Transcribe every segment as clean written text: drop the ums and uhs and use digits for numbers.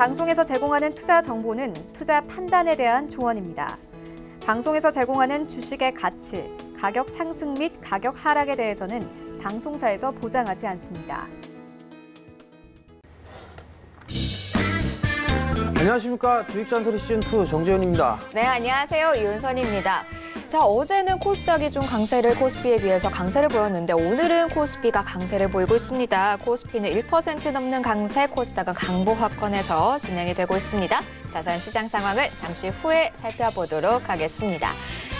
방송에서 제공하는 투자 정보는 투자 판단에 대한 조언입니다. 방송에서 제공하는 주식의 가치, 가격 상승 및 가격 하락에 대해서는 방송사에서 보장하지 않습니다. 안녕하십니까. 주식잔소리 시즌2 정재현입니다. 네, 안녕하세요. 이윤선입니다. 자, 어제는 코스닥이 좀 코스피에 비해서 강세를 보였는데 오늘은 코스피가 강세를 보이고 있습니다. 코스피는 1% 넘는 강세, 코스닥은 강보 확권에서 진행이 되고 있습니다. 자세한 시장 상황을 잠시 후에 살펴보도록 하겠습니다.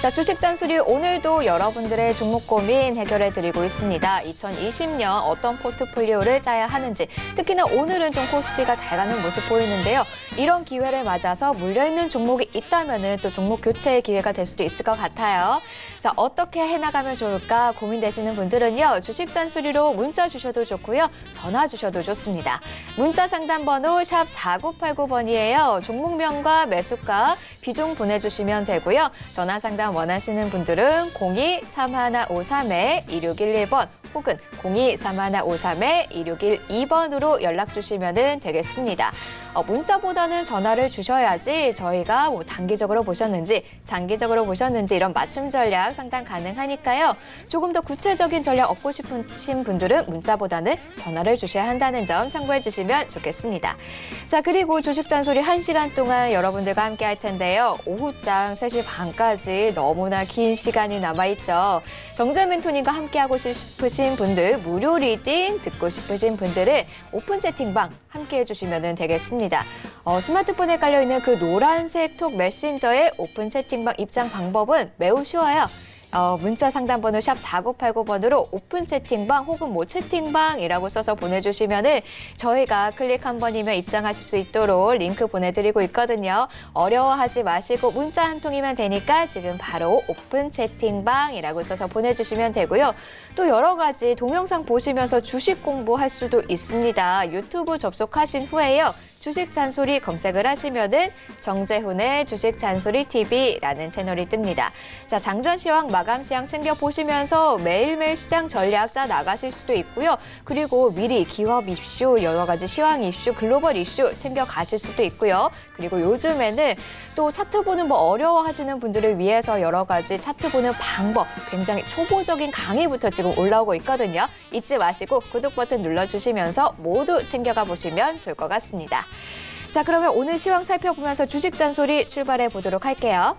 자, 주식잔소리 오늘도 여러분들의 종목 고민 해결해드리고 있습니다. 2020년 어떤 포트폴리오를 짜야 하는지, 특히나 오늘은 좀 코스피가 잘 가는 모습 보이는데요. 이런 기회를 맞아서 물려있는 종목이 있다면 또 종목 교체의 기회가 될 수도 있을 것 같아요. 자, 어떻게 해나가면 좋을까 고민되시는 분들은요. 주식잔소리로 문자 주셔도 좋고요. 전화 주셔도 좋습니다. 문자 상담번호 샵 4989번이에요. 종목명과 매수가, 비중 보내주시면 되고요. 전화 상담 원하시는 분들은 02-3153-2611번 혹은 02-3153-2612번으로 연락 주시면 되겠습니다. 문자보다는 전화를 주셔야지 저희가 단기적으로 보셨는지 장기적으로 보셨는지 이런 맞춤 전략 상담 가능하니까요. 조금 더 구체적인 전략 얻고 싶으신 분들은 문자보다는 전화를 주셔야 한다는 점 참고해 주시면 좋겠습니다. 자, 그리고 주식잔소리 1시간 동안 여러분들과 함께 할 텐데요. 오후장 3시 반까지 너무나 긴 시간이 남아있죠. 정전 멘토님과 함께하고 싶으신 분들, 무료 리딩 듣고 싶으신 분들은 오픈 채팅방 함께해 주시면 되겠습니다. 스마트폰에 깔려있는 그 노란색 톡 메신저의 오픈 채팅방 입장 방법은 매우 쉬워요. 문자 상담번호 샵 4989번으로 오픈 채팅방 혹은 채팅방이라고 써서 보내주시면은 저희가 클릭 한 번이면 입장하실 수 있도록 링크 보내드리고 있거든요. 어려워하지 마시고 문자 한 통이면 되니까 지금 바로 오픈 채팅방이라고 써서 보내주시면 되고요. 또 여러 가지 동영상 보시면서 주식 공부할 수도 있습니다. 유튜브 접속하신 후에요. 주식 잔소리 검색을 하시면은 정재훈의 주식 잔소리 TV라는 채널이 뜹니다. 자, 장전 시황, 마감 시황 챙겨 보시면서 매일매일 시장 전략 짜 나가실 수도 있고요. 그리고 미리 기업 이슈, 여러 가지 시황 이슈, 글로벌 이슈 챙겨 가실 수도 있고요. 그리고 요즘에는 또 차트 보는 거 어려워하시는 분들을 위해서 여러 가지 차트 보는 방법, 굉장히 초보적인 강의부터 지금 올라오고 있거든요. 잊지 마시고 구독 버튼 눌러주시면서 모두 챙겨가 보시면 좋을 것 같습니다. 자, 그러면 오늘 시황 살펴보면서 주식 잔소리 출발해 보도록 할게요.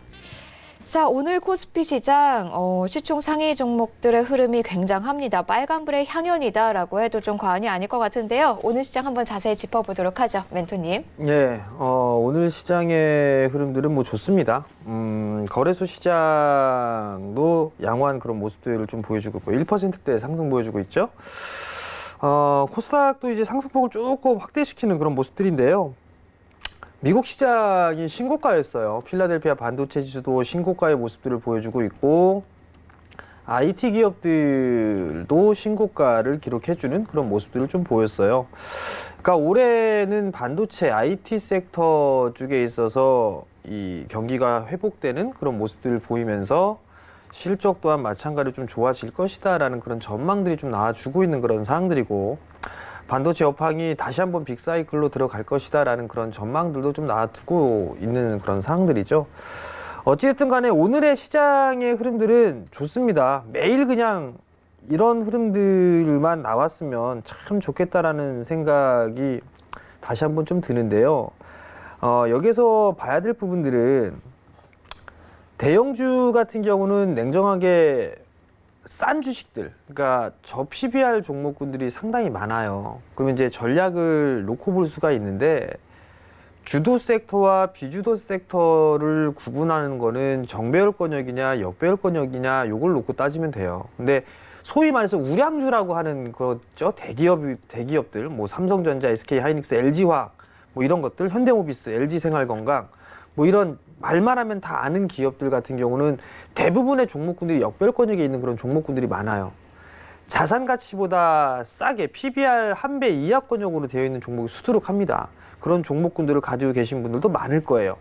자, 오늘 코스피 시장 시총 상위 종목들의 흐름이 굉장합니다. 빨간불의 향연이다라고 해도 좀 과언이 아닐 것 같은데요. 오늘 시장 한번 자세히 짚어보도록 하죠. 멘토님. 예, 오늘 시장의 흐름들은 좋습니다. 거래소 시장도 양호한 그런 모습들을 좀 보여주고 있고 1%대 상승 보여주고 있죠. 코스닥도 이제 상승폭을 조금 확대시키는 그런 모습들인데요. 미국 시장이 신고가였어요. 필라델피아 반도체 지수도 신고가의 모습들을 보여주고 있고 IT 기업들도 신고가를 기록해주는 그런 모습들을 좀 보였어요. 그러니까 올해는 반도체 IT 섹터 쪽에 있어서 이 경기가 회복되는 그런 모습들을 보이면서 실적 또한 마찬가지로 좀 좋아질 것이다라는 그런 전망들이 좀 나와주고 있는 그런 상황들이고 반도체 업황이 다시 한번 빅사이클로 들어갈 것이다라는 그런 전망들도 좀 나와두고 있는 그런 상황들이죠. 어찌됐든 간에 오늘의 시장의 흐름들은 좋습니다. 매일 그냥 이런 흐름들만 나왔으면 참 좋겠다라는 생각이 다시 한번 좀 드는데요. 여기서 봐야 될 부분들은 대형주 같은 경우는 냉정하게 싼 주식들, 그러니까 저 PBR 종목군들이 상당히 많아요. 그러면 이제 전략을 놓고 볼 수가 있는데 주도 섹터와 비주도 섹터를 구분하는 거는 정배열권역이냐 역배열권역이냐 요걸 놓고 따지면 돼요. 근데 소위 말해서 우량주라고 하는 거죠. 대기업들, 삼성전자, SK하이닉스, LG화학, 이런 것들, 현대모비스, LG생활건강, 이런 말만 하면 다 아는 기업들 같은 경우는 대부분의 종목군들이 역배열권역에 있는 그런 종목군들이 많아요. 자산 가치보다 싸게 PBR 1배 이하권역으로 되어 있는 종목이 수두룩합니다. 그런 종목군들을 가지고 계신 분들도 많을 거예요.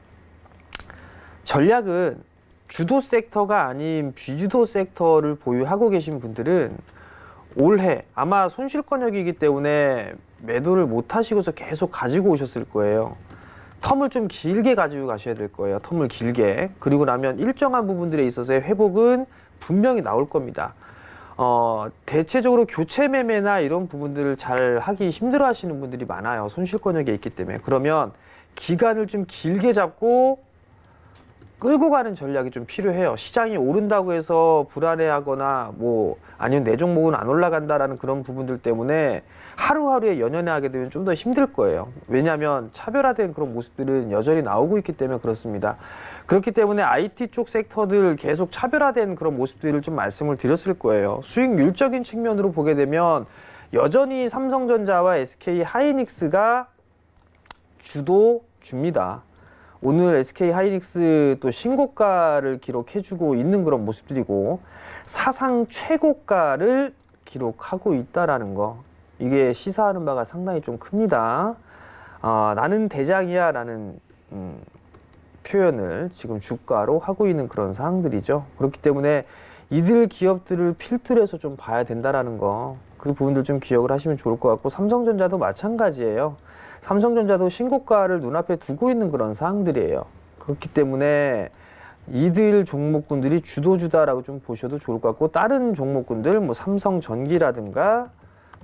전략은 주도 섹터가 아닌 비주도 섹터를 보유하고 계신 분들은 올해 아마 손실권역이기 때문에 매도를 못 하시고서 계속 가지고 오셨을 거예요. 텀을 좀 길게 가지고 가셔야 될 거예요. 텀을 길게. 그리고 나면 일정한 부분들에 있어서의 회복은 분명히 나올 겁니다. 대체적으로 교체 매매나 이런 부분들을 잘 하기 힘들어 하시는 분들이 많아요. 손실권역에 있기 때문에. 그러면 기간을 좀 길게 잡고 끌고 가는 전략이 좀 필요해요. 시장이 오른다고 해서 불안해하거나 뭐 아니면 내 종목은 안 올라간다라는 그런 부분들 때문에 하루하루에 연연해 하게 되면 좀 더 힘들 거예요. 왜냐하면 차별화된 그런 모습들은 여전히 나오고 있기 때문에 그렇습니다. 그렇기 때문에 IT 쪽 섹터들 계속 차별화된 그런 모습들을 좀 말씀을 드렸을 거예요. 수익률적인 측면으로 보게 되면 여전히 삼성전자와 SK 하이닉스가 주도줍니다. 오늘 SK 하이닉스 또 신고가를 기록해주고 있는 그런 모습들이고 사상 최고가를 기록하고 있다라는 거, 이게 시사하는 바가 상당히 좀 큽니다. 나는 대장이야 라는 표현을 지금 주가로 하고 있는 그런 상황들이죠. 그렇기 때문에 이들 기업들을 필두로 해서 좀 봐야 된다라는 거, 그 부분들 좀 기억을 하시면 좋을 것 같고, 삼성전자도 마찬가지예요. 삼성전자도 신고가를 눈앞에 두고 있는 그런 상황들이에요. 그렇기 때문에 이들 종목군들이 주도주다라고 좀 보셔도 좋을 것 같고, 다른 종목군들 뭐 삼성전기라든가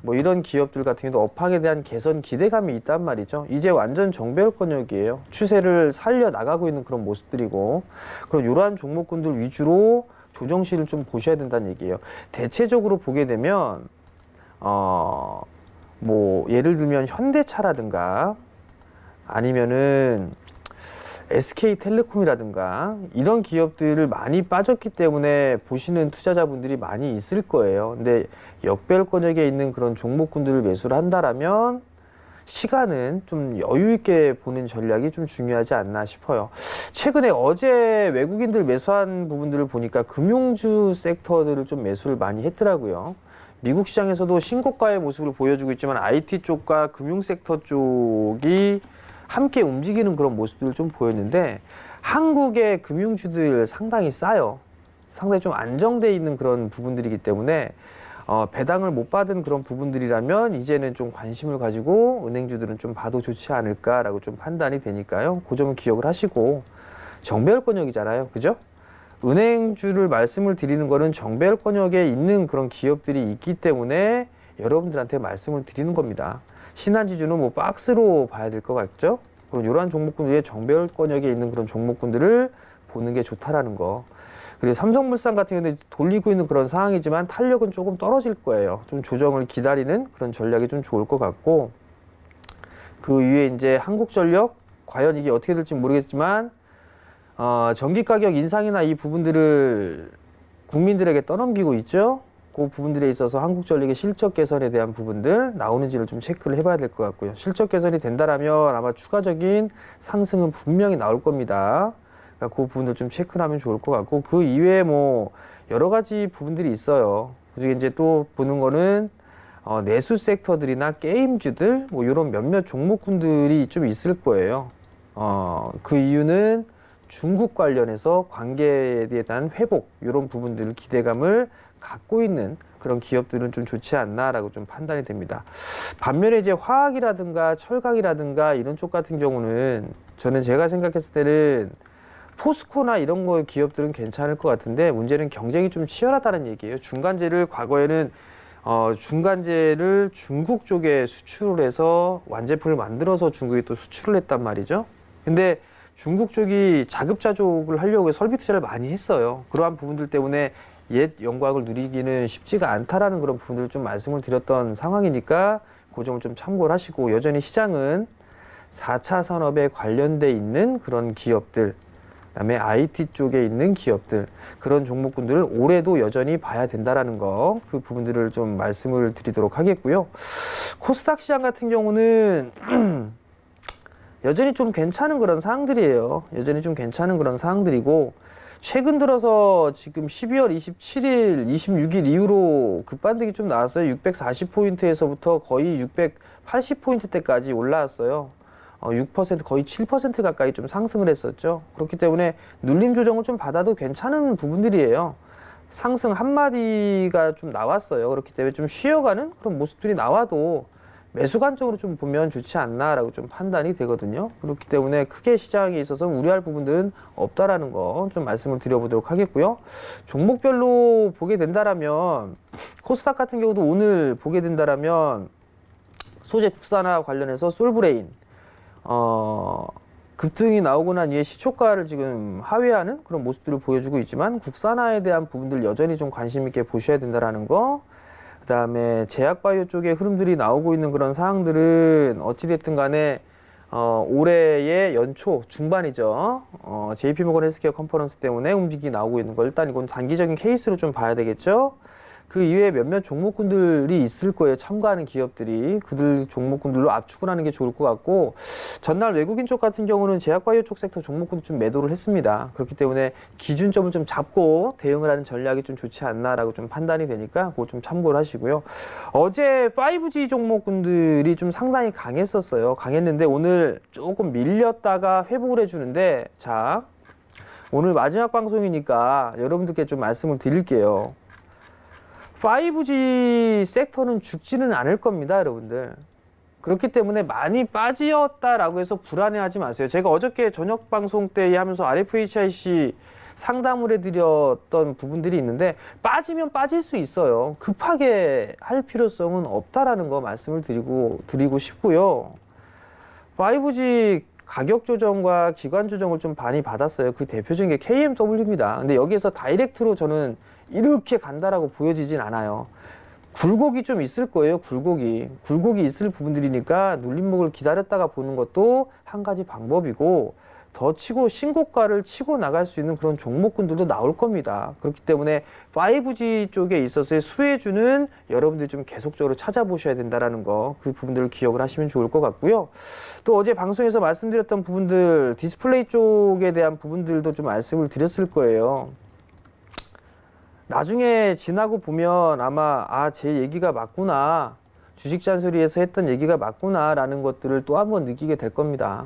뭐 이런 기업들 같은 경우도 업황에 대한 개선 기대감이 있단 말이죠. 이제 완전 정배열권역이에요. 추세를 살려 나가고 있는 그런 모습들이고, 그럼 이러한 종목군들 위주로 조정실을 좀 보셔야 된다는 얘기예요. 대체적으로 보게 되면 뭐 예를 들면 현대차라든가 아니면은 SK텔레콤이라든가 이런 기업들을 많이 빠졌기 때문에 보시는 투자자분들이 많이 있을 거예요. 근데 역배열권역에 있는 그런 종목군들을 매수를 한다라면 시간은 좀 여유 있게 보는 전략이 좀 중요하지 않나 싶어요. 최근에 어제 외국인들 매수한 부분들을 보니까 금융주 섹터들을 좀 매수를 많이 했더라고요. 미국 시장에서도 신고가의 모습을 보여주고 있지만 IT 쪽과 금융 섹터 쪽이 함께 움직이는 그런 모습들을 좀 보였는데, 한국의 금융주들 상당히 싸요. 상당히 좀 안정돼 있는 그런 부분들이기 때문에 배당을 못 받은 그런 부분들이라면 이제는 좀 관심을 가지고 은행주들은 좀 봐도 좋지 않을까라고 좀 판단이 되니까요. 그 점은 기억을 하시고, 정배열권역이잖아요. 그죠? 은행주를 말씀을 드리는 거는 정배열권역에 있는 그런 기업들이 있기 때문에 여러분들한테 말씀을 드리는 겁니다. 신한지주는 뭐 박스로 봐야 될 것 같죠? 그럼 이러한 종목군들의 정배열권역에 있는 그런 종목군들을 보는 게 좋다라는 거. 그리고 삼성물산 같은 경우는 돌리고 있는 그런 상황이지만 탄력은 조금 떨어질 거예요. 좀 조정을 기다리는 그런 전략이 좀 좋을 것 같고, 그 위에 이제 한국전력, 과연 이게 어떻게 될지 모르겠지만 전기 가격 인상이나 이 부분들을 국민들에게 떠넘기고 있죠. 그 부분들에 있어서 한국전력의 실적 개선에 대한 부분들 나오는지를 좀 체크를 해봐야 될 것 같고요. 실적 개선이 된다라면 아마 추가적인 상승은 분명히 나올 겁니다. 그러니까 그 부분들 좀 체크를 하면 좋을 것 같고, 그 이외에 뭐 여러 가지 부분들이 있어요. 그중에 이제 또 보는 거는 내수 섹터들이나 게임주들 뭐 이런 몇몇 종목군들이 좀 있을 거예요. 그 이유는 중국 관련해서 관계에 대한 회복, 이런 부분들 기대감을 갖고 있는 그런 기업들은 좀 좋지 않나라고 좀 판단이 됩니다. 반면에 이제 화학이라든가 철강이라든가 이런 쪽 같은 경우는 저는 제가 생각했을 때는 포스코나 이런 거 기업들은 괜찮을 것 같은데, 문제는 경쟁이 좀 치열하다는 얘기예요. 중간재를 과거에는 중간재를 중국 쪽에 수출을 해서 완제품을 만들어서 중국에 또 수출을 했단 말이죠. 근데 중국 쪽이 자급자족을 하려고 설비 투자를 많이 했어요. 그러한 부분들 때문에 옛 영광을 누리기는 쉽지가 않다라는 그런 부분들을 좀 말씀을 드렸던 상황이니까 그 점을 좀 참고를 하시고, 여전히 시장은 4차 산업에 관련돼 있는 그런 기업들, 그다음에 IT 쪽에 있는 기업들, 그런 종목군들을 올해도 여전히 봐야 된다라는 거, 그 부분들을 좀 말씀을 드리도록 하겠고요. 코스닥 시장 같은 경우는 여전히 좀 괜찮은 그런 상황들이에요. 여전히 좀 괜찮은 그런 상황들이고, 최근 들어서 지금 12월 27일, 26일 이후로 급반등이 좀 나왔어요. 640포인트에서부터 거의 680포인트대까지 올라왔어요. 6% 거의 7% 가까이 좀 상승을 했었죠. 그렇기 때문에 눌림 조정을 좀 받아도 괜찮은 부분들이에요. 상승 한마디가 좀 나왔어요. 그렇기 때문에 좀 쉬어가는 그런 모습들이 나와도 매수 관점으로 좀 보면 좋지 않나라고 좀 판단이 되거든요. 그렇기 때문에 크게 시장에 있어서 우려할 부분들은 없다라는 거 좀 말씀을 드려보도록 하겠고요. 종목별로 보게 된다라면 코스닥 같은 경우도 오늘 보게 된다라면 소재 국산화 관련해서 솔브레인 급등이 나오고 난 이후에 시초가를 지금 하회하는 그런 모습들을 보여주고 있지만 국산화에 대한 부분들 여전히 좀 관심 있게 보셔야 된다라는 거. 그다음에 제약바이오 쪽의 흐름들이 나오고 있는 그런 사항들은 어찌됐든 간에 올해의 연초 중반이죠. JP모건 헬스케어 컨퍼런스 때문에 움직임이 나오고 있는 거 일단 이건 단기적인 케이스로 좀 봐야 되겠죠. 그 이외에 몇몇 종목군들이 있을 거예요. 참가하는 기업들이 그들 종목군들로 압축을 하는 게 좋을 것 같고 전날 외국인 쪽 같은 경우는 제약바이오 쪽 섹터 종목군을 좀 매도를 했습니다. 그렇기 때문에 기준점을 좀 잡고 대응을 하는 전략이 좀 좋지 않나라고 좀 판단이 되니까 그거 좀 참고를 하시고요. 어제 5G 종목군들이 좀 상당히 강했었어요. 강했는데 오늘 조금 밀렸다가 회복을 해주는데 자 오늘 마지막 방송이니까 여러분들께 좀 말씀을 드릴게요. 5G 섹터는 죽지는 않을 겁니다, 여러분들. 그렇기 때문에 많이 빠지었다라고 해서 불안해하지 마세요. 제가 어저께 저녁 방송 때 하면서 RFHIC 상담을 해드렸던 부분들이 있는데 빠지면 빠질 수 있어요. 급하게 할 필요성은 없다라는 거 말씀을 드리고 싶고요. 5G 가격 조정과 기관 조정을 좀 많이 받았어요. 그 대표적인 게 KMW입니다. 근데 여기에서 다이렉트로 저는 이렇게 간다라고 보여지진 않아요. 굴곡이 좀 있을 거예요. 굴곡이 있을 부분들이니까 눌림목을 기다렸다가 보는 것도 한 가지 방법이고 더 치고 신고가를 치고 나갈 수 있는 그런 종목군들도 나올 겁니다. 그렇기 때문에 5G 쪽에 있어서의 수혜주는 여러분들이 좀 계속적으로 찾아보셔야 된다라는 거 그 부분들을 기억을 하시면 좋을 것 같고요. 또 어제 방송에서 말씀드렸던 부분들 디스플레이 쪽에 대한 부분들도 좀 말씀을 드렸을 거예요. 나중에 지나고 보면 아마 제 얘기가 맞구나 주식 잔소리에서 했던 얘기가 맞구나 라는 것들을 또 한번 느끼게 될 겁니다.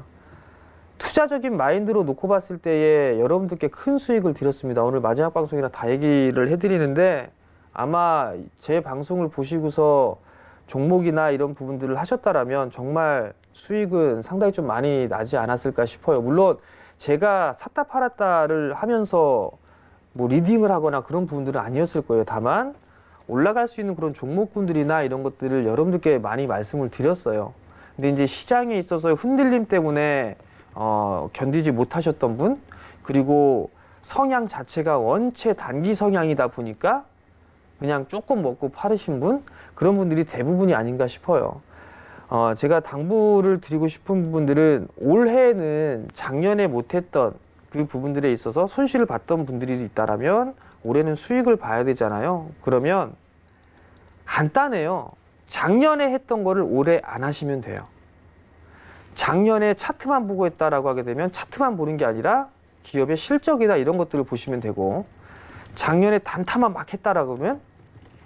투자적인 마인드로 놓고 봤을 때에 여러분들께 큰 수익을 드렸습니다. 오늘 마지막 방송이라 다 얘기를 해드리는데 아마 제 방송을 보시고서 종목이나 이런 부분들을 하셨다라면 정말 수익은 상당히 좀 많이 나지 않았을까 싶어요. 물론 제가 샀다 팔았다를 하면서 뭐 리딩을 하거나 그런 부분들은 아니었을 거예요. 다만 올라갈 수 있는 그런 종목군들이나 이런 것들을 여러분들께 많이 말씀을 드렸어요. 근데 이제 시장에 있어서 흔들림 때문에 견디지 못하셨던 분 그리고 성향 자체가 원체 단기 성향이다 보니까 그냥 조금 먹고 파르신 분 그런 분들이 대부분이 아닌가 싶어요. 제가 당부를 드리고 싶은 부분들은 올해는 작년에 못했던 그 부분들에 있어서 손실을 봤던 분들이 있다라면 올해는 수익을 봐야 되잖아요. 그러면 간단해요. 작년에 했던 거를 올해 안 하시면 돼요. 작년에 차트만 보고 했다라고 하게 되면 차트만 보는 게 아니라 기업의 실적이나 이런 것들을 보시면 되고 작년에 단타만 막 했다라고 하면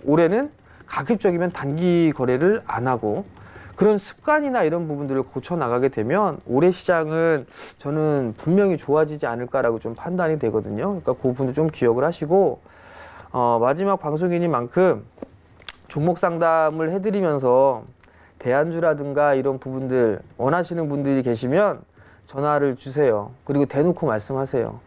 올해는 가급적이면 단기 거래를 안 하고 그런 습관이나 이런 부분들을 고쳐 나가게 되면 올해 시장은 저는 분명히 좋아지지 않을까라고 좀 판단이 되거든요. 그러니까 그 부분도 좀 기억을 하시고 마지막 방송이니만큼 종목 상담을 해드리면서 대안주라든가 이런 부분들 원하시는 분들이 계시면 전화를 주세요. 그리고 대놓고 말씀하세요.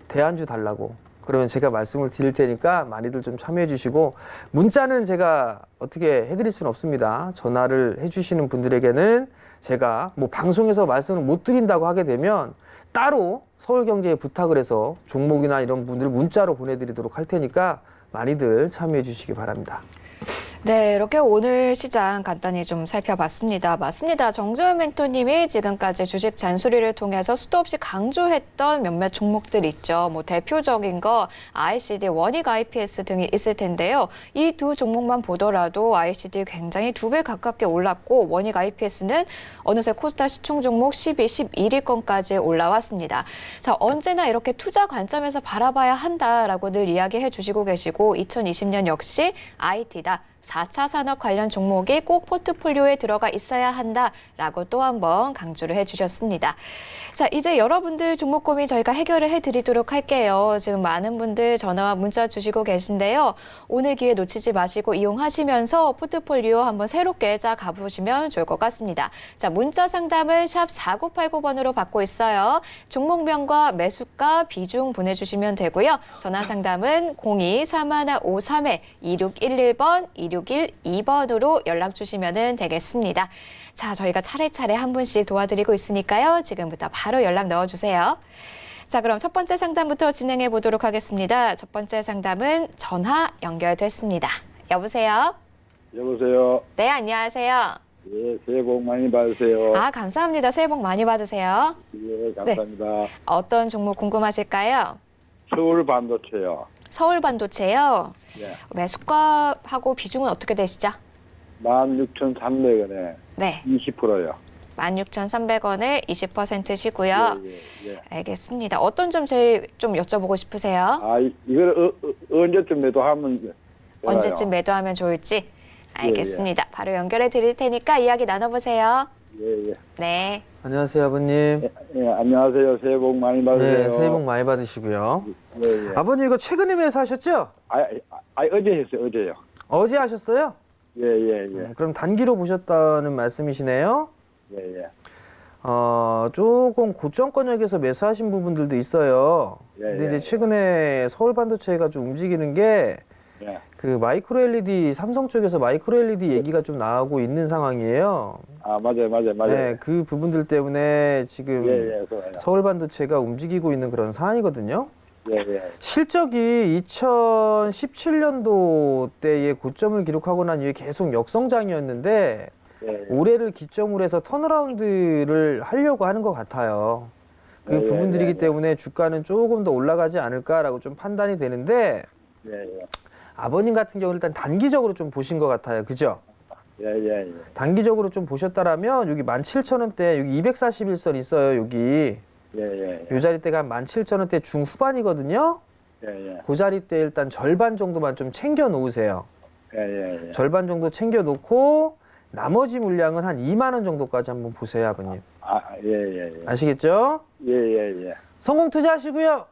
대안주 달라고. 그러면 제가 말씀을 드릴 테니까 많이들 좀 참여해 주시고 문자는 제가 어떻게 해드릴 수는 없습니다. 전화를 해주시는 분들에게는 제가 뭐 방송에서 말씀을 못 드린다고 하게 되면 따로 서울경제에 부탁을 해서 종목이나 이런 분들을 문자로 보내드리도록 할 테니까 많이들 참여해 주시기 바랍니다. 네, 이렇게 오늘 시장 간단히 좀 살펴봤습니다. 맞습니다. 정재훈 멘토님이 지금까지 주식 잔소리를 통해서 수도 없이 강조했던 몇몇 종목들 있죠. 뭐 대표적인 거 ICD, 원익 IPS 등이 있을 텐데요. 이 두 종목만 보더라도 ICD 굉장히 2배 가깝게 올랐고 원익 IPS는 어느새 코스닥 시총 종목 12, 11위권까지 올라왔습니다. 자, 언제나 이렇게 투자 관점에서 바라봐야 한다라고 늘 이야기해 주시고 계시고 2020년 역시 IT다. 4차 산업 관련 종목이 꼭 포트폴리오에 들어가 있어야 한다라고 또 한번 강조를 해주셨습니다. 자, 이제 여러분들 종목 고민 저희가 해결을 해드리도록 할게요. 지금 많은 분들 전화와 문자 주시고 계신데요. 오늘 기회 놓치지 마시고 이용하시면서 포트폴리오 한번 새롭게 짜 가보시면 좋을 것 같습니다. 자, 문자 상담은 샵 4989번으로 받고 있어요. 종목명과 매수가, 비중 보내주시면 되고요. 전화 상담은 02-3153-2611번, 2612번으로 연락 주시면 되겠습니다. 자, 저희가 차례차례 한 분씩 도와드리고 있으니까요. 지금부터 바로 연락 넣어주세요. 자, 그럼 첫 번째 상담부터 진행해 보도록 하겠습니다. 첫 번째 상담은 전화 연결됐습니다. 여보세요? 여보세요. 네, 안녕하세요. 예, 새해 복 많이 받으세요. 아, 감사합니다. 새해 복 많이 받으세요. 예, 감사합니다. 어떤 종목 궁금하실까요? 서울 반도체요. 서울 반도체요. 예, 매수가하고 비중은 어떻게 되시죠? 16,300원에 네, 20%요. 16,300원에 20%시고요. 예, 예, 예. 알겠습니다. 어떤 점 제일 좀 여쭤보고 싶으세요? 아, 이걸 언제쯤 매도하면 되나요? 언제쯤 매도하면 좋을지? 알겠습니다. 바로 연결해 드릴 테니까 이야기 나눠보세요. 예, 예. 네. 안녕하세요, 아버님. 예, 안녕하세요. 새해 복 많이 받으세요. 네, 새해 복 많이 받으시고요. 예, 예. 아버님 이거 최근에 매수하셨죠? 어제 했어요, 어제요. 어제 하셨어요? 예, 예, 예. 그럼 단기로 보셨다는 말씀이시네요? 예, 예. 조금 고점권역에서 매수하신 부분들도 있어요. 예, 근데 예, 이제 예. 최근에 서울 반도체가 좀 움직이는 게 예. 그 마이크로 LED 삼성 쪽에서 마이크로 LED 얘기가 좀 나오고 있는 상황이에요. 아, 맞아요. 네, 그 부분들 때문에 지금 예, 예, 좋아요. 서울 반도체가 움직이고 있는 그런 상황이거든요. 예, 예. 실적이 2017년도 때의 고점을 기록하고 난 이후에 계속 역성장이었는데 예, 예. 올해를 기점으로 해서 턴어라운드를 하려고 하는 것 같아요. 그 예, 예, 부분들이기 예, 예. 때문에 주가는 조금 더 올라가지 않을까라고 좀 판단이 되는데 예, 예. 아버님 같은 경우는 일단 단기적으로 좀 보신 것 같아요. 그죠? 예, 예, 예. 단기적으로 좀 보셨다라면 여기 17,000원대 여기 241선 있어요. 여기 예, 예, 예. 요 자리대가 17,000원대 중후반이거든요. 예, 예. 그 자리대 일단 절반 정도만 좀 챙겨 놓으세요. 예, 예, 예. 절반 정도 챙겨 놓고 나머지 물량은 한 2만 원 정도까지 한번 보세요, 아버님. 아, 예, 예, 예. 아시겠죠? 예, 예, 예. 성공 투자하시고요.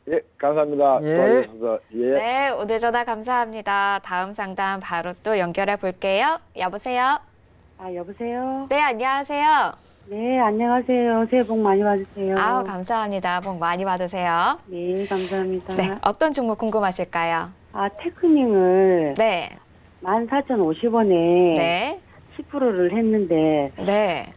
예, 감사합니다. 예. 도와주셔서. 예. 네, 오늘 전화 감사합니다. 다음 상담 바로 또 연결해 볼게요. 여보세요? 아, 여보세요? 네, 안녕하세요. 네, 안녕하세요. 새해 복 많이 받으세요. 아우, 감사합니다. 복 많이 받으세요. 네, 감사합니다. 네, 어떤 종목 궁금하실까요? 아, 테크닝을 네, 14,050원에 네, 10%를 했는데 네.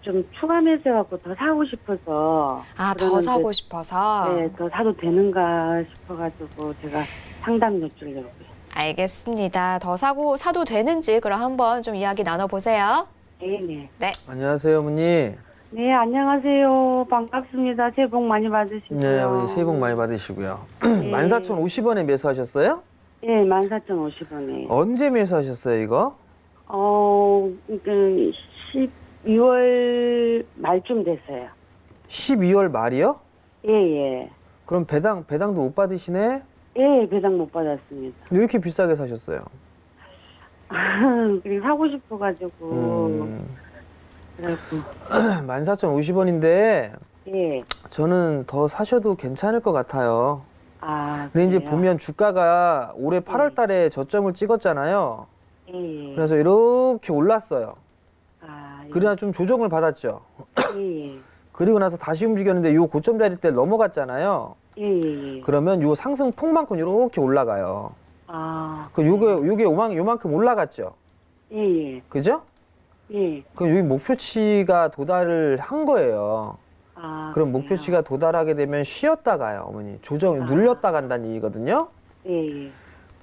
좀 추가 매수해갖고 더 사고 싶어서. 아, 더 그러는데, 사고 싶어서? 네, 더 사도 되는가 싶어가지고 제가 상담 요청을. 알겠습니다. 더 사도 되는지 그럼 한번 좀 이야기 나눠보세요. 네네. 네, 안녕하세요, 어머니. 네, 안녕하세요. 반갑습니다. 새해 복 많이 받으시고요. 네, 어머니 새해 복 많이 받으시고요. 네. 14,050원에 매수하셨어요? 네, 14,050원에. 언제 매수하셨어요, 이거? 그 12월 말쯤 됐어요. 12월 말이요? 예, 예. 그럼 배당도 못 받으시네? 예, 배당 못 받았습니다. 근데 왜 이렇게 비싸게 사셨어요? 그리고 사고 싶어가지고. 그래갖고. 14,050원인데 예. 저는 더 사셔도 괜찮을 것 같아요. 아, 근데 이제 그래요? 보면 주가가 올해 8월 달에 저점을 찍었잖아요. 예, 예. 그래서 이렇게 올랐어요. 아, 예. 그러나 좀 조정을 받았죠. 예, 예. 그리고 나서 다시 움직였는데 요 고점 자리 때 넘어갔잖아요. 예, 예, 예. 그러면 요 상승 폭만큼 이렇게 올라가요. 아. 그 요게 요만큼 올라갔죠. 예, 예. 그죠? 예. 그럼 여기 목표치가 도달을 한 거예요. 아. 그럼 그래요? 목표치가 도달하게 되면 쉬었다 가요, 어머니. 눌렸다 간다는 얘기거든요. 예, 예.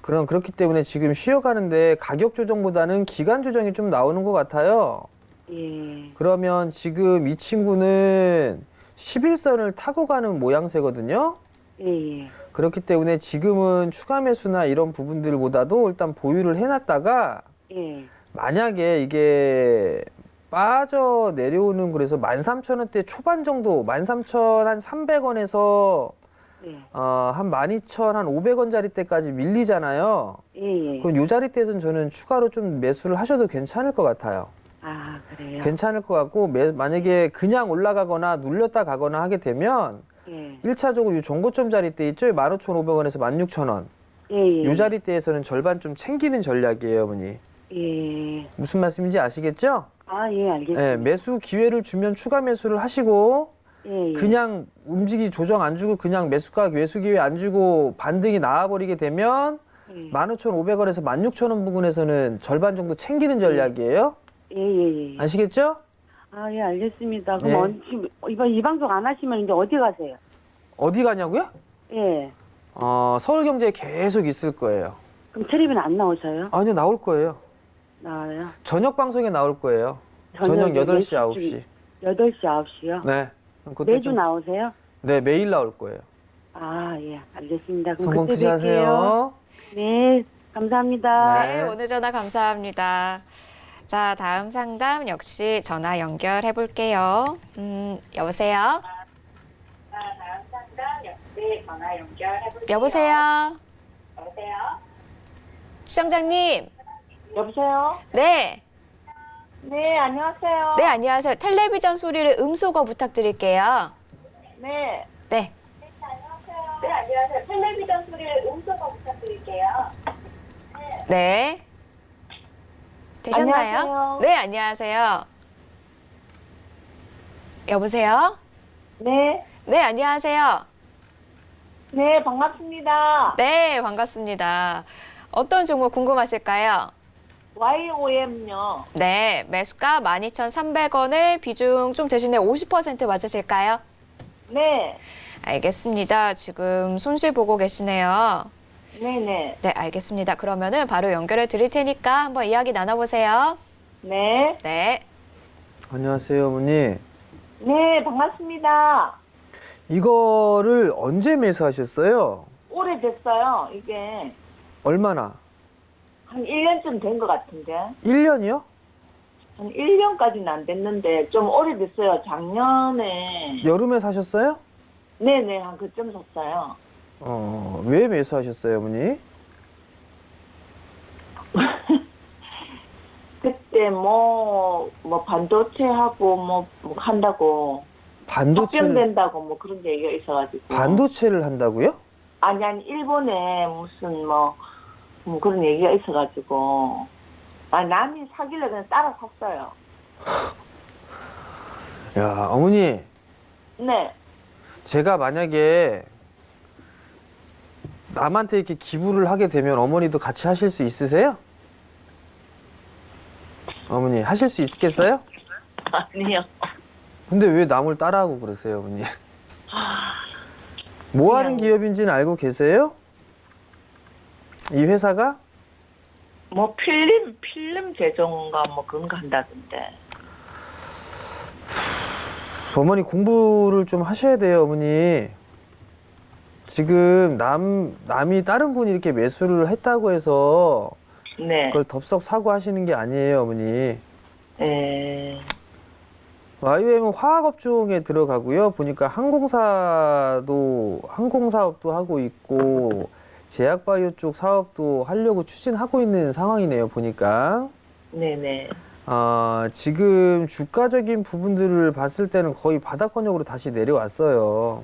그렇기 때문에 지금 쉬어가는데 가격 조정보다는 기간 조정이 좀 나오는 것 같아요. 예. 그러면 지금 이 친구는 11선을 타고 가는 모양새거든요. 예, 예. 그렇기 때문에 지금은 추가 매수나 이런 부분들보다도 일단 보유를 해놨다가 예. 만약에 이게 빠져 내려오는 그래서 13,000원대 초반 정도 13,300원에서 예. 한 12,000, 한 500원짜리 때까지 밀리잖아요. 예, 예. 그럼 요 자리대에서는 저는 추가로 좀 매수를 하셔도 괜찮을 것 같아요. 아, 그래요? 괜찮을 것 같고, 만약에 그냥 올라가거나 눌렸다 가거나 하게 되면 예. 1차적으로 이 종고점 자리대 있죠? 15,500원에서 16,000원. 예, 예. 요 자리대에서는 절반 좀 챙기는 전략이에요, 어머니. 예. 무슨 말씀인지 아시겠죠? 아, 예, 알겠습니다. 네, 매수 기회를 주면 추가 매수를 하시고, 예, 예. 그냥 조정 안 주고 그냥 매수 기회 안 주고 반등이 나와버리게 되면 예. 15,500원에서 16,000원 부근에서는 절반 정도 챙기는 전략이에요. 예, 예, 예. 아시겠죠? 아, 예, 알겠습니다. 예. 그럼 지금 이 방송 안 하시면 이제 어디 가세요? 어디 가냐고요? 예. 서울경제에 계속 있을 거예요. 그럼 텔레비는 안 나오셔요? 아니요, 나올 거예요. 나와요? 저녁 방송에 나올 거예요. 저녁 저녁에 8시, 몇 9시. 8시, 9시요? 네. 그때 매주 좀- 나오세요? 네, 매일 나올 거예요. 아, 예, 알겠습니다. 그럼 성공 그때 뵐게요. 투자하세요. 네, 감사합니다. 네. 네, 오늘 전화 감사합니다. 자, 다음 상담 역시 전화 연결해 볼게요. 여보세요? 여보세요? 시청자님, 여보세요? 네. 네, 안녕하세요. 네, 안녕하세요. 텔레비전 소리를 음소거 부탁드릴게요. 네. 네. 네, 안녕하세요. 텔레비전 소리를 음소거 부탁드릴게요. 네. 되셨나요? 안녕하세요. 네, 안녕하세요. 여보세요? 네. 네, 안녕하세요. 네, 반갑습니다. 네, 반갑습니다. 어떤 종목 궁금하실까요? YOM요. 네, 매수가 12,300원을 비중 좀 대신에 50% 맞으실까요? 네. 알겠습니다. 지금 손실 보고 계시네요. 네네. 네, 알겠습니다. 그러면은 바로 연결해 드릴 테니까 한번 이야기 나눠보세요. 네. 네. 안녕하세요, 어머니. 네, 반갑습니다. 이거를 언제 매수하셨어요? 오래됐어요. 이게 얼마나? 한 1년쯤 된 것 같은데. 1년이요? 한 1년까지는 안 됐는데 좀 오래됐어요. 작년에. 여름에 사셨어요? 네네, 한 그쯤 샀어요. 왜 매수하셨어요, 어머니? 그때 반도체하고 뭐 한다고. 합병된다고 뭐 그런 얘기가 있어가지고. 반도체를 한다고요? 아니, 일본에 무슨 뭐 그런 얘기가 있어가지고. 남이 사길래 그냥 따라 샀어요. 야, 어머니, 네. 제가 만약에 남한테 이렇게 기부를 하게 되면 어머니도 같이 하실 수 있으세요? 어머니, 하실 수 있겠어요? 아니요. 근데 왜 남을 따라하고 그러세요, 어머니? 뭐 하는 기업인지는 알고 계세요? 이 회사가? 뭐 필름 제조인가 뭐 그런 거 한다던데. 어머니 공부를 좀 하셔야 돼요, 어머니. 지금 남이 다른 분이 이렇게 매수를 했다고 해서 네. 그걸 덥석 사고 하시는 게 아니에요, 어머니. 에. YOM은 화학업종에 들어가고요. 보니까 항공사업도 하고 있고 제약바이오 쪽 사업도 하려고 추진하고 있는 상황이네요, 보니까. 네네. 지금 주가적인 부분들을 봤을 때는 거의 바닥권역으로 다시 내려왔어요.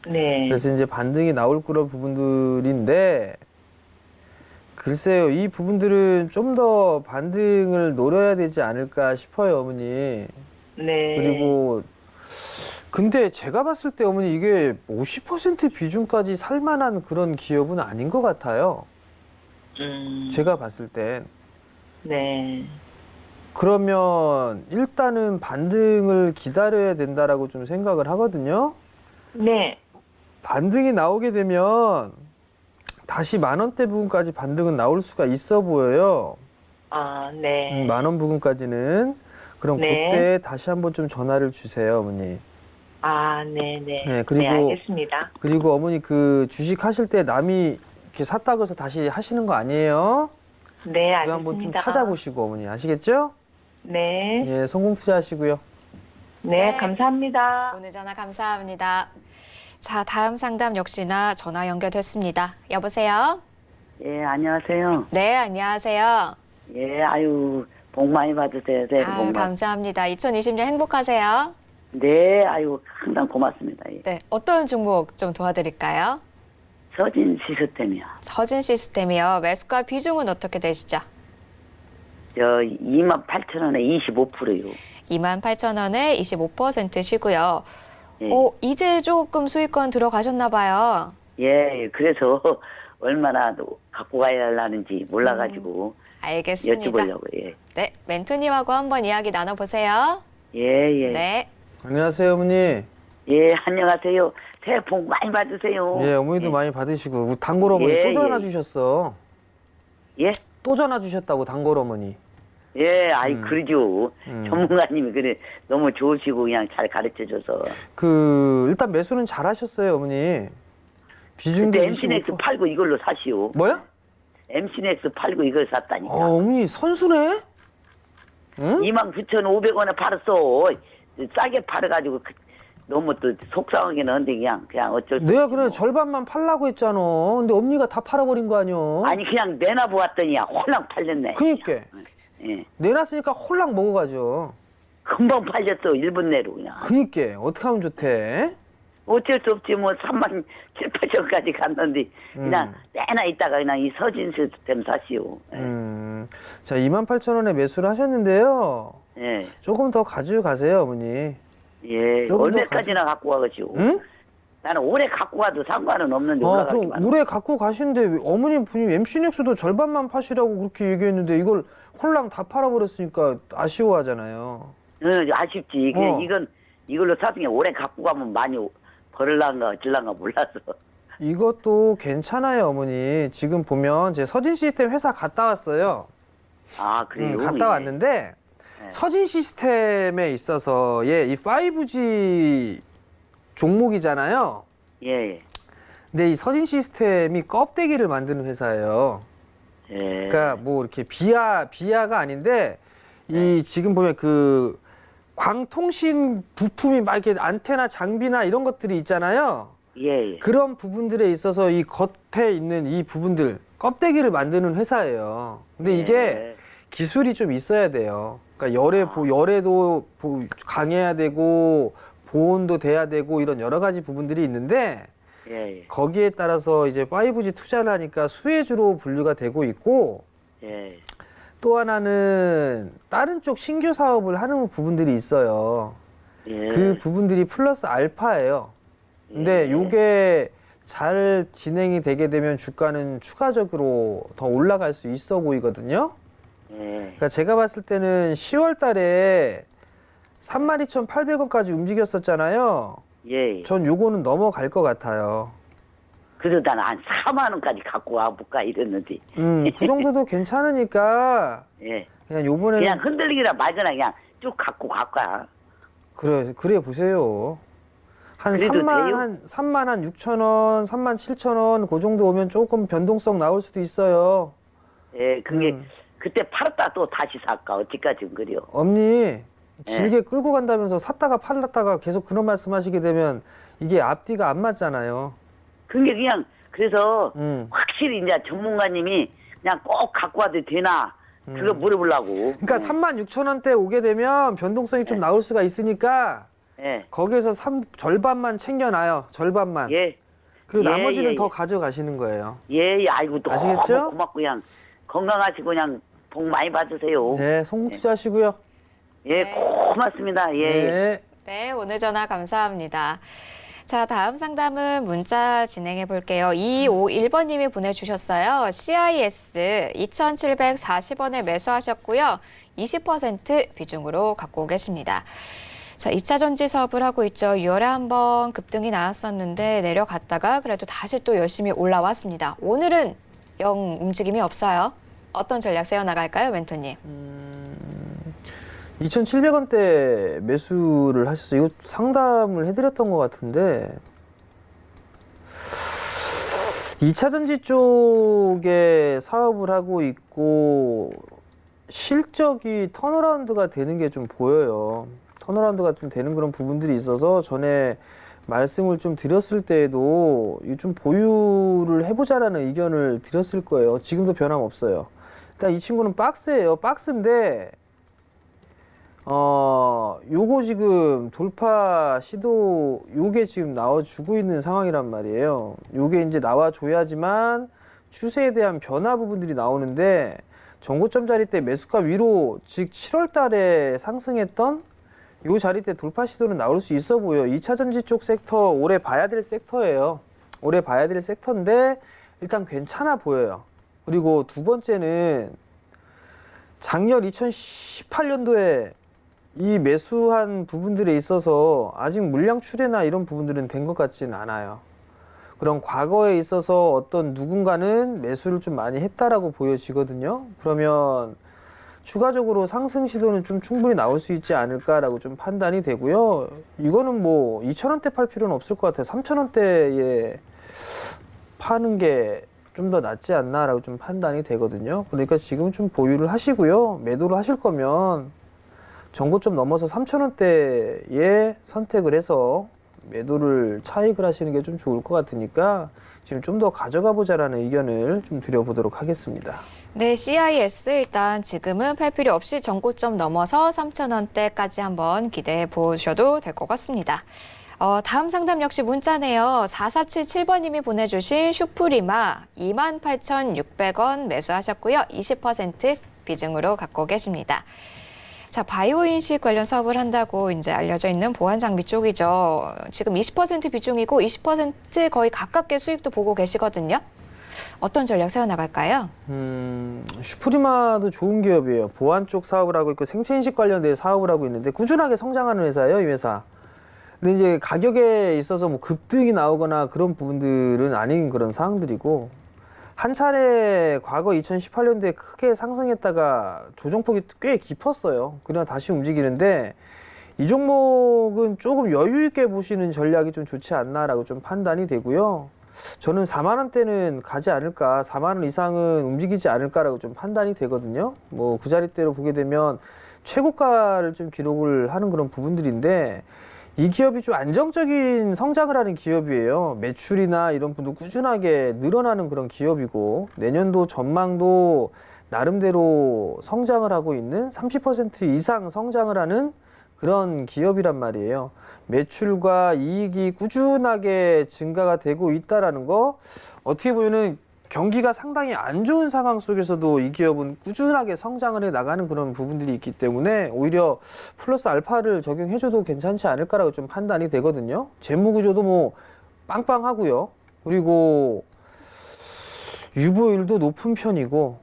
네. 그래서 이제 반등이 나올 그런 부분들인데, 글쎄요, 이 부분들은 좀 더 반등을 노려야 되지 않을까 싶어요, 어머니. 네. 그리고 근데 제가 봤을 때 어머니 이게 50% 비중까지 살만한 그런 기업은 아닌 것 같아요. 제가 봤을 땐. 네. 그러면 일단은 반등을 기다려야 된다라고 좀 생각을 하거든요. 네. 반등이 나오게 되면 다시 10,000원대 부분까지 반등은 나올 수가 있어 보여요. 네. 10,000원 부분까지는. 그럼 네. 그때 다시 한번 좀 전화를 주세요, 어머니. 네네. 네, 그리고- 네, 알겠습니다. 그리고 어머니 그 주식 하실 때 남이 이렇게 샀다고 해서 다시 하시는 거 아니에요? 네, 그거 알겠습니다. 한번 좀 찾아보시고 어머니 아시겠죠? 네. 예, 성공 투자하시고요. 네, 네. 감사합니다. 오늘 전화 감사합니다. 자, 다음 상담 역시나 전화 연결됐습니다. 여보세요? 예, 안녕하세요. 네, 안녕하세요. 예, 아유, 복 많이 받으세요. 새해 복 아유, 많이. 감사합니다. 2020년 행복하세요. 네, 아유, 항상 고맙습니다. 예. 네, 어떤 종목 좀 도와드릴까요? 서진 시스템이요. 서진 시스템이요. 매수가 비중은 어떻게 되시죠? 저 28,000원에 25%요. 28,000원에 25%시고요. 예. 이제 조금 수익권 들어가셨나 봐요. 예, 그래서 얼마나 갖고 가야 하는지 몰라가지고 알겠습니다. 여쭤보려고. 예, 네, 멘토님하고 한번 이야기 나눠보세요. 예, 예. 네. 안녕하세요, 어머니. 예, 안녕하세요. 새해 복 많이 받으세요. 예, 어머니도 많이 받으시고 단골 어머니 예, 또 전화 예. 주셨어. 예, 또 전화 주셨다고 단골 어머니. 예, 아이 그러죠. 음. 전문가님이 그래 너무 좋으시고 그냥 잘 가르쳐줘서. 일단 매수는 잘하셨어요, 어머니. 비중도 그때 MC넥스 25%. 팔고 이걸로 사시오. 뭐야? MC넥스 팔고 이걸 샀다니까. 어머니 선수네? 응? 29,500원에 팔았어. 싸게 팔아가지고 너무 또 속상하긴 한데 그냥 어쩔 수 내가 없지 그래 뭐. 절반만 팔라고 했잖아. 근데 언니가 다 팔아버린 거 아니야? 아니 그냥 내놔 보았더니 홀랑 팔렸네. 그니까 예. 내놨으니까 홀랑 먹어가죠. 금방 팔렸어. 1분 내로 그냥. 그니까 어떻게 하면 좋대? 어쩔 수 없지 뭐 3만 7, 8천까지 갔는데 그냥 내나 있다가 그냥 이 서진 시스템 사시오. 예. 자 28,000원에 매수를 하셨는데요. 예. 조금 더 가지고 가세요, 어머니. 예. 조금 더 언제까지나 갖고 가가지고. 응? 나는 오래 갖고 가도 상관은 없는데 그럼 올라가기만. 올해 갖고 가시는데 왜 어머님 분이 MC넥스도 절반만 파시라고 그렇게 얘기했는데 이걸 홀랑 다 팔아버렸으니까 아쉬워하잖아요. 응, 아쉽지. 그냥 어. 이걸로 사는 게 오래 갖고 가면 많이 벌을란가 어찔란가 몰라서. 이것도 괜찮아요, 어머니. 지금 보면 제 서진 시스템 회사 갔다 왔어요. 아, 그래요? 갔다 예. 왔는데 네. 서진 시스템에 있어서의 이 5G 종목이잖아요. 예, 예. 근데 이 서진 시스템이 껍데기를 만드는 회사예요. 예. 그러니까 뭐 이렇게 비아가 아닌데 이 지금 보면 그 광통신 부품이 막 이렇게 안테나 장비나 이런 것들이 있잖아요. 예, 예. 그런 부분들에 있어서 이 겉에 있는 이 부분들 껍데기를 만드는 회사예요. 근데 이게 예. 기술이 좀 있어야 돼요. 그러니까 열에도 강해야 되고 보온도 돼야 되고 이런 여러 가지 부분들이 있는데 예, 예. 거기에 따라서 이제 5G 투자를 하니까 수혜주로 분류가 되고 있고 예. 또 하나는 다른 쪽 신규 사업을 하는 부분들이 있어요. 예. 그 부분들이 플러스 알파예요. 근데 예. 요게 잘 진행이 되게 되면 주가는 추가적으로 더 올라갈 수 있어 보이거든요. 예. 그러니까 제가 봤을 때는 10월 달에 32,800원까지 움직였었잖아요. 예. 전 요거는 넘어갈 것 같아요. 그래서 난 한 4만 원까지 갖고 와볼까 이랬는데. 그 정도도 괜찮으니까 예. 그냥 요번에는 그냥 흔들리기나 말거나 그냥 쭉 갖고 갈까. 그래 보세요. 한 그래도 3만 돼요? 한 3만 한 6천 원, 3만 7천 원 그 정도 오면 조금 변동성 나올 수도 있어요. 예, 그게 그때 팔았다 또 다시 살까 어찌까지 그래요. 언니 길게 끌고 간다면서 샀다가 팔았다가 계속 그런 말씀하시게 되면 이게 앞뒤가 안 맞잖아요. 그게 그냥 그래서 음. 확실히 이제 전문가님이 그냥 꼭 갖고 와도 되나 그거 물어보려고. 그러니까 3만 6천 원대 오게 되면 변동성이 좀 나올 수가 있으니까 예. 거기에서 절반만 챙겨놔요. 절반만. 예. 그리고 예, 나머지는 예, 더 예. 가져가시는 거예요. 예, 예. 아이고 너무 아시겠죠? 고맙고 그냥 건강하시고 그냥 복 많이 받으세요. 네, 송국 투자하시고요. 예, 고맙습니다. 예. 예. 네. 네, 오늘 전화 감사합니다. 자, 다음 상담은 문자 진행해 볼게요. 251번님이 보내주셨어요. CIS 2,740원에 매수하셨고요. 20% 비중으로 갖고 계십니다. 자, 2차 전지 사업을 하고 있죠. 6월에 한번 급등이 나왔었는데 내려갔다가 그래도 다시 또 열심히 올라왔습니다. 오늘은 영 움직임이 없어요. 어떤 전략 세워나갈까요, 멘토님? 2,700원대 매수를 하셨어요. 이거 상담을 해드렸던 것 같은데 2차 전지 쪽에 사업을 하고 있고 실적이 턴어라운드가 되는 게 좀 보여요. 턴어라운드가 좀 되는 그런 부분들이 있어서 전에 말씀을 좀 드렸을 때에도 이좀 보유를 해보자라는 의견을 드렸을 거예요. 지금도 변함없어요. 일단 이 친구는 박스예요. 박스인데 요거 지금 돌파 시도 요게 지금 나와주고 있는 상황이란 말이에요. 요게 이제 나와줘야지만 추세에 대한 변화 부분들이 나오는데 전고점 자리 때 매수가 위로 즉 7월 달에 상승했던 요 자리 때 돌파 시도는 나올 수 있어 보여. 2차 전지 쪽 섹터 올해 봐야 될 섹터예요. 올해 봐야 될 섹터인데 일단 괜찮아 보여요. 그리고 두 번째는 작년 2018년도에 이 매수한 부분들에 있어서 아직 물량 출회나 이런 부분들은 된 것 같지는 않아요. 그럼 과거에 있어서 어떤 누군가는 매수를 좀 많이 했다라고 보여지거든요. 그러면 추가적으로 상승 시도는 좀 충분히 나올 수 있지 않을까라고 좀 판단이 되고요. 이거는 뭐 2,000원대 팔 필요는 없을 것 같아요. 3,000원대에 파는 게 좀 더 낫지 않나라고 좀 판단이 되거든요. 그러니까 지금 좀 보유를 하시고요. 매도를 하실 거면 전고점 넘어서 3,000원대에 선택을 해서 매도를 차익을 하시는 게 좀 좋을 것 같으니까 지금 좀 더 가져가 보자라는 의견을 좀 드려보도록 하겠습니다. 네, CIS 일단 지금은 팔 필요 없이 전고점 넘어서 3,000원대까지 한번 기대해 보셔도 될 것 같습니다. 다음 상담 역시 문자네요. 4477번님이 보내주신 슈프리마 28,600원 매수하셨고요. 20% 비중으로 갖고 계십니다. 자, 바이오 인식 관련 사업을 한다고 이제 알려져 있는 보안 장비 쪽이죠. 지금 20% 비중이고 20% 거의 가깝게 수익도 보고 계시거든요. 어떤 전략 세워나갈까요? 슈프리마도 좋은 기업이에요. 보안 쪽 사업을 하고 있고 생체 인식 관련된 사업을 하고 있는데 꾸준하게 성장하는 회사예요, 이 회사. 근데 이제 가격에 있어서 뭐 급등이 나오거나 그런 부분들은 아닌 그런 상황들이고 한 차례 과거 2018년도에 크게 상승했다가 조정폭이 꽤 깊었어요. 그냥 다시 움직이는데 이 종목은 조금 여유 있게 보시는 전략이 좀 좋지 않나라고 좀 판단이 되고요. 저는 4만 원대는 가지 않을까, 4만 원 이상은 움직이지 않을까라고 좀 판단이 되거든요. 뭐 그 자리대로 보게 되면 최고가를 좀 기록을 하는 그런 부분들인데 이 기업이 좀 안정적인 성장을 하는 기업이에요. 매출이나 이런 부분도 꾸준하게 늘어나는 그런 기업이고 내년도 전망도 나름대로 성장을 하고 있는 30% 이상 성장을 하는 그런 기업이란 말이에요. 매출과 이익이 꾸준하게 증가가 되고 있다라는 거 어떻게 보면은 경기가 상당히 안 좋은 상황 속에서도 이 기업은 꾸준하게 성장을 해 나가는 그런 부분들이 있기 때문에 오히려 플러스 알파를 적용해줘도 괜찮지 않을까라고 좀 판단이 되거든요. 재무 구조도 뭐 빵빵하고요. 그리고 유보율도 높은 편이고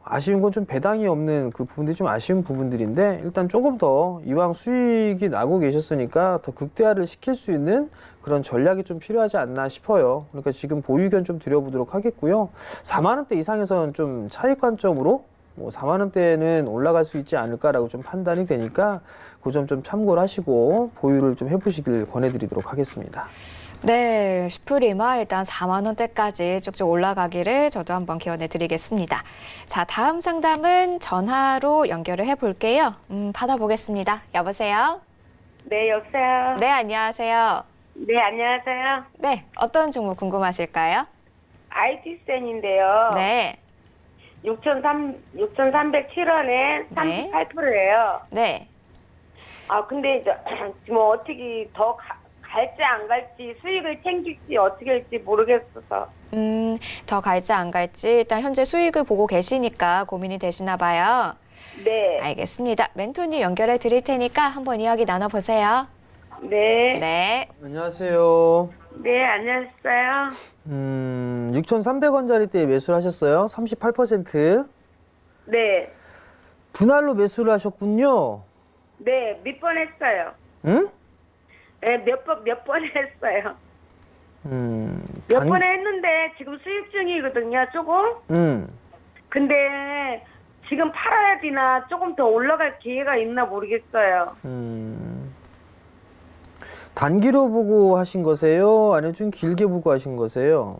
아쉬운 건 좀 배당이 없는 그 부분들이 좀 아쉬운 부분들인데 일단 조금 더 이왕 수익이 나고 계셨으니까 더 극대화를 시킬 수 있는 그런 전략이 좀 필요하지 않나 싶어요. 그러니까 지금 보유 의견 좀 드려보도록 하겠고요. 4만 원대 이상에서는 좀 차익 관점으로 뭐 4만 원대는 올라갈 수 있지 않을까라고 좀 판단이 되니까 그 점 좀 참고를 하시고 보유를 좀 해보시길 권해드리도록 하겠습니다. 네, 슈프리마 일단 4만 원대까지 쭉쭉 올라가기를 저도 한번 기원해 드리겠습니다. 자, 다음 상담은 전화로 연결을 해볼게요. 받아보겠습니다. 여보세요? 네, 여보세요? 네, 안녕하세요. 네, 안녕하세요. 네, 어떤 종목 궁금하실까요? IT센인데요. 네, 6,307원에 38%예요. 네. 아, 근데 이제 뭐 어떻게 더 갈지 안 갈지 수익을 챙길지 어떻게 할지 모르겠어서. 더 갈지 안 갈지 일단 현재 수익을 보고 계시니까 고민이 되시나 봐요. 네. 알겠습니다. 멘토님 연결해 드릴 테니까 한번 이야기 나눠보세요. 네. 네. 안녕하세요. 네, 안녕하세요. 6,300원짜리 때 매수를 하셨어요. 38%. 네. 분할로 매수를 하셨군요. 네, 몇 번 했어요. 응? 네, 몇 번 했어요. 몇 단- 번 했는데 지금 수익 중이거든요, 조금. 근데 지금 팔아야 되나 조금 더 올라갈 기회가 있나 모르겠어요. 단기로 보고 하신 거세요? 아니면 좀 길게 보고 하신 거세요?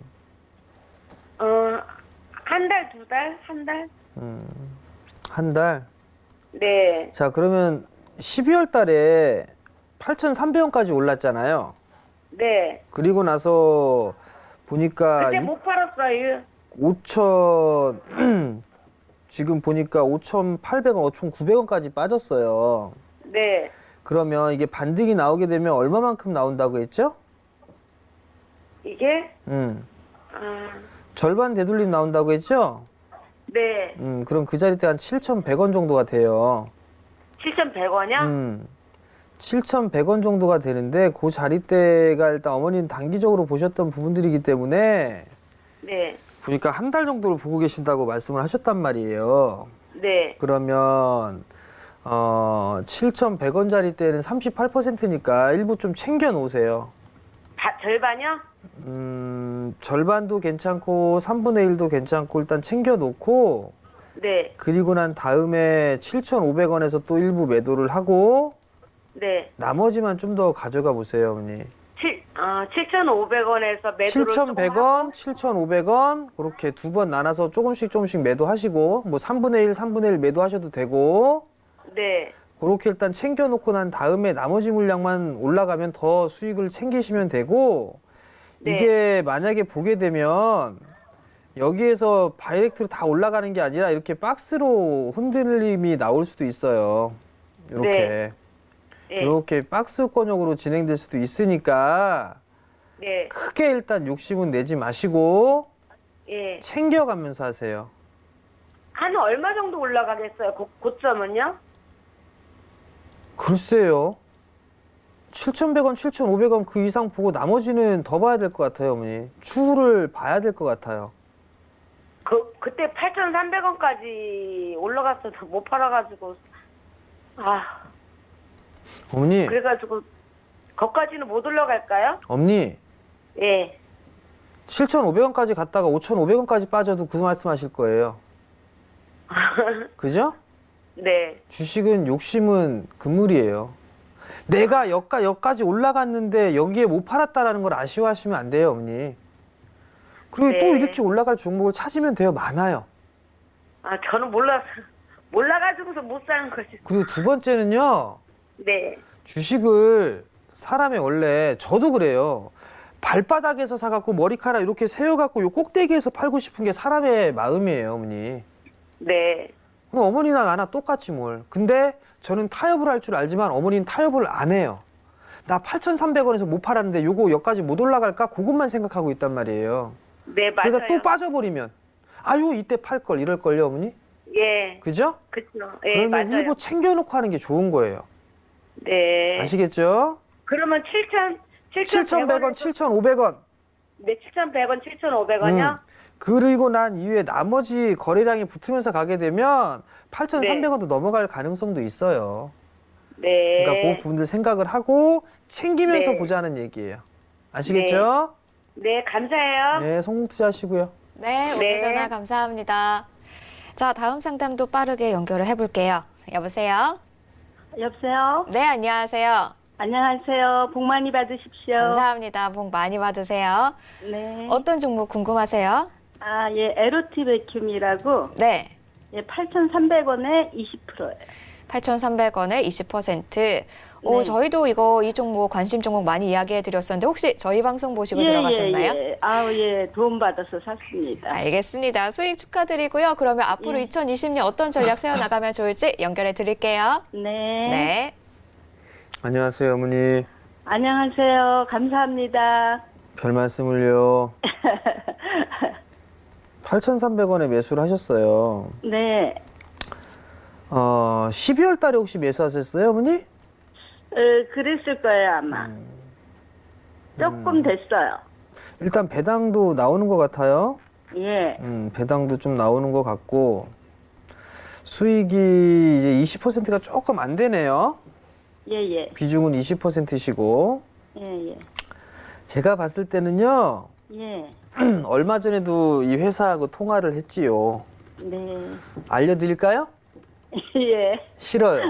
한 달, 두 달? 한 달? 한 달? 네. 자, 그러면 12월 달에 8,300원까지 올랐잖아요. 네. 그리고 나서 보니까 그때 못 팔았어요. 5천 지금 보니까 5,800원, 5,900원까지 빠졌어요. 네. 그러면 이게 반등이 나오게 되면 얼마만큼 나온다고 했죠? 이게? 아, 절반 되돌림 나온다고 했죠? 네. 그럼 그 자리대 한 7,100원 정도가 돼요. 7,100원이요? 7,100원 정도가 되는데 그 자리대가 일단 어머니는 단기적으로 보셨던 부분들이기 때문에 네. 보니까 한 달 정도를 보고 계신다고 말씀을 하셨단 말이에요. 네. 그러면 7,100원 자리대는 38%니까 일부 좀 챙겨 놓으세요. 절반이요? 절반도 괜찮고 3분의 1도 괜찮고 일단 챙겨 놓고 네. 그리고 난 다음에 7,500원에서 또 일부 매도를 하고 네. 나머지만 좀 더 가져가 보세요, 어머니. 7,500원에서 매도를 7,100원, 7,500원 그렇게 두 번 나눠서 조금씩 매도하시고 뭐 3분의 1, 3분의 1 매도하셔도 되고 네. 그렇게 일단 챙겨놓고 난 다음에 나머지 물량만 올라가면 더 수익을 챙기시면 되고 네. 이게 만약에 보게 되면 여기에서 다이렉트로 다 올라가는 게 아니라 이렇게 박스로 흔들림이 나올 수도 있어요. 이렇게. 네. 네. 이렇게 박스권역으로 진행될 수도 있으니까 네. 크게 일단 욕심은 내지 마시고 예. 챙겨가면서 하세요. 한 얼마 정도 올라가겠어요? 고점은요? 글쎄요. 7,100원, 7,500원 그 이상 보고 나머지는 더 봐야 될 것 같아요, 어머니. 추후를 봐야 될 것 같아요. 그때 8,300원까지 올라갔어도 못 팔아가지고, 어머니, 그래가지고, 거기까지는 못 올라갈까요? 어머니, 예. 7,500원까지 갔다가 5,500원까지 빠져도 그 말씀 하실 거예요. 그죠? 네. 주식은 욕심은 금물이에요. 내가 여기까지 올라갔는데 여기에 못 팔았다라는 걸 아쉬워하시면 안 돼요, 어머니. 그리고 네. 또 이렇게 올라갈 종목을 찾으면 돼요. 많아요. 저는 몰라가지고서 못 사는 거지. 그리고 두 번째는요. 네. 주식을 사람이 원래 저도 그래요. 발바닥에서 사갖고 머리카락 이렇게 세워갖고 요 꼭대기에서 팔고 싶은 게 사람의 마음이에요, 어머니. 네. 그럼 어머니나 나나 똑같지 뭘. 근데 저는 타협을 할 줄 알지만 어머니는 타협을 안 해요. 나 8,300원에서 못 팔았는데 요거 여기까지 못 올라갈까? 그것만 생각하고 있단 말이에요. 네, 맞아요. 그러다 또 빠져버리면 아유 이때 팔걸 이럴걸요, 어머니? 예. 그죠? 그쵸. 예, 그러면 맞아요. 일부 챙겨놓고 하는 게 좋은 거예요. 네. 아시겠죠? 그러면 7,100원, 7,500원. 네, 7,100원, 7,500원이요? 그리고 난 이후에 나머지 거래량이 붙으면서 가게 되면 8,300원도 넘어갈 가능성도 있어요. 네. 그러니까 그 부분들 생각을 하고 챙기면서 네. 보자는 얘기예요. 아시겠죠? 네, 감사해요. 네, 성공 투자하시고요. 네, 오늘 네. 전화 감사합니다. 자, 다음 상담도 빠르게 연결을 해볼게요. 여보세요? 여보세요? 네, 안녕하세요. 안녕하세요. 복 많이 받으십시오. 감사합니다. 복 많이 받으세요. 네. 어떤 종목 궁금하세요? 예, 에로티 베큐미라고, 네. 예, 8,300원에 20%예요. 8,300원에 20%. 네. 저희도 이 종목, 관심 종목 많이 이야기해 드렸었는데 혹시 저희 방송 보시고 들어가셨나요? 예. 예, 도움 받아서 샀습니다. 알겠습니다. 수익 축하드리고요. 그러면 앞으로 예. 2020년 어떤 전략 세워나가면 좋을지 연결해 드릴게요. 네. 네. 안녕하세요, 어머니. 안녕하세요. 감사합니다. 별 말씀을요. 8,300원에 매수를 하셨어요. 네. 12월 달에 혹시 매수하셨어요, 어머니? 그랬을 거예요, 아마. 조금 됐어요. 일단 배당도 나오는 것 같아요. 예. 배당도 좀 나오는 것 같고 수익이 이제 20%가 조금 안 되네요. 예. 비중은 20%시고 예. 제가 봤을 때는요. 예. 얼마 전에도 이 회사하고 통화를 했지요. 네. 알려드릴까요? 예. 싫어요.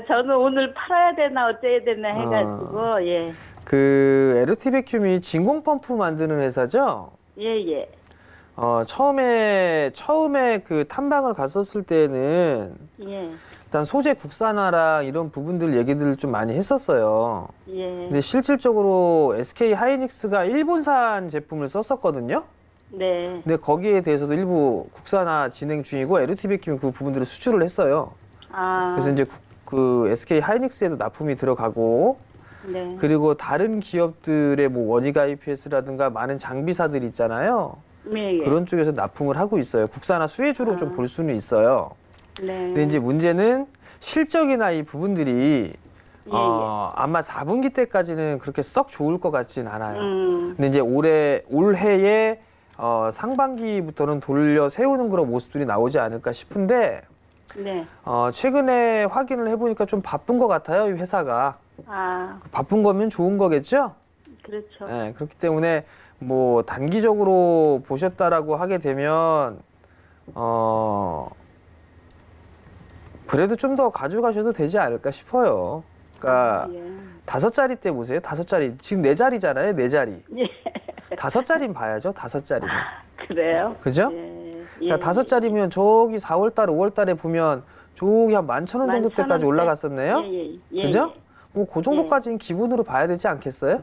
저는 오늘 팔아야 되나 어째야 되나 해가지고, 예. 그 LT 베큐미 진공 펌프 만드는 회사죠. 예. 처음에 그 탐방을 갔었을 때는 예. 일단 소재 국산화랑 이런 부분들 얘기들을 좀 많이 했었어요. 예. 근데 실질적으로 SK 하이닉스가 일본산 제품을 썼었거든요. 네. 근데 거기에 대해서도 일부 국산화 진행 중이고 LTB킴이 그 부분들을 수출을 했어요. 아. 그래서 이제 그 SK 하이닉스에도 납품이 들어가고 네. 그리고 다른 기업들의 뭐 원익 IPS라든가 많은 장비사들 있잖아요. 예, 예. 그런 쪽에서 납품을 하고 있어요. 국산화 수혜주로 좀 볼 수는 있어요. 네. 근데 이제 문제는 실적이나 이 부분들이 예, 아마 4분기 때까지는 그렇게 썩 좋을 것 같진 않아요. 음. 근데 이제 올해에 상반기부터는 돌려 세우는 그런 모습들이 나오지 않을까 싶은데 네. 최근에 확인을 해보니까 좀 바쁜 것 같아요, 이 회사가. 아, 바쁜 거면 좋은 거겠죠? 그렇죠. 네, 그렇기 때문에 뭐 단기적으로 보셨다라고 하게 되면 그래도 좀 더 가져가셔도 되지 않을까 싶어요. 그러니까 예. 5자리 때 보세요. 5자리. 지금 4자리잖아요. 4자리. 예. 5자리는 봐야죠. 5자리는. 그래요? 그죠? 예. 그러니까 5자리면 저기 4월달, 5월달에 보면 저기 한 11,000원 정도 11,000원 때까지 대? 올라갔었네요. 예, 예. 예. 그죠? 뭐 그 정도까지는 기본으로 봐야 되지 않겠어요?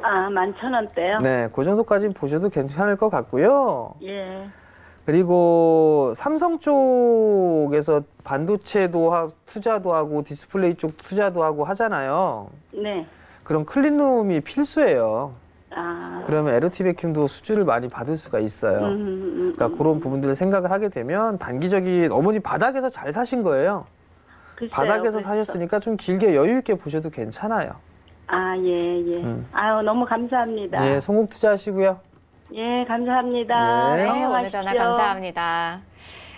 아, 11,000원대요? 네, 그 정도까지는 보셔도 괜찮을 것 같고요. 예. 그리고 삼성 쪽에서 반도체도 투자도 하고 디스플레이 쪽 투자도 하고 하잖아요. 네. 그럼 클린룸이 필수예요. 아. 그러면 LTB킴도 수주를 많이 받을 수가 있어요. 그러니까 그런 부분들을 생각을 하게 되면 단기적인 어머니 바닥에서 잘 사신 거예요. 글쎄요, 바닥에서 그래서. 사셨으니까 좀 길게 여유 있게 보셔도 괜찮아요. 아, 예, 예. 아유, 너무 감사합니다. 예, 송국 투자하시고요. 예, 감사합니다. 네. 네, 오늘 건강하십시오. 전화 감사합니다.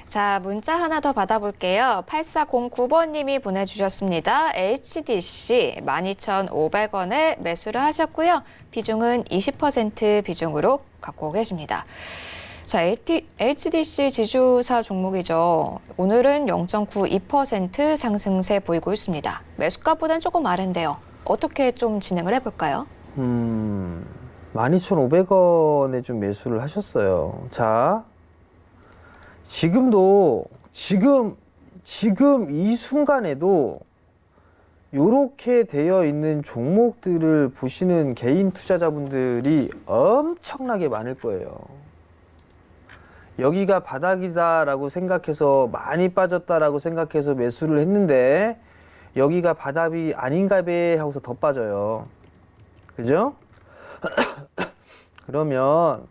자, 문자 하나 더 받아볼게요. 8409번님이 보내주셨습니다. HDC 12,500원에 매수를 하셨고요. 비중은 20% 비중으로 갖고 계십니다. 자, HDC 지주사 종목이죠. 오늘은 0.92% 상승세 보이고 있습니다. 매수가보다는 조금 아래인데요. 어떻게 좀 진행을 해볼까요? 12,500원에 좀 매수를 하셨어요. 자, 지금 이 순간에도 요렇게 되어 있는 종목들을 보시는 개인 투자자분들이 엄청나게 많을 거예요. 여기가 바닥이다라고 생각해서 많이 빠졌다라고 생각해서 매수를 했는데 여기가 바닥이 아닌가 배 하고서 더 빠져요. 그죠? 그러면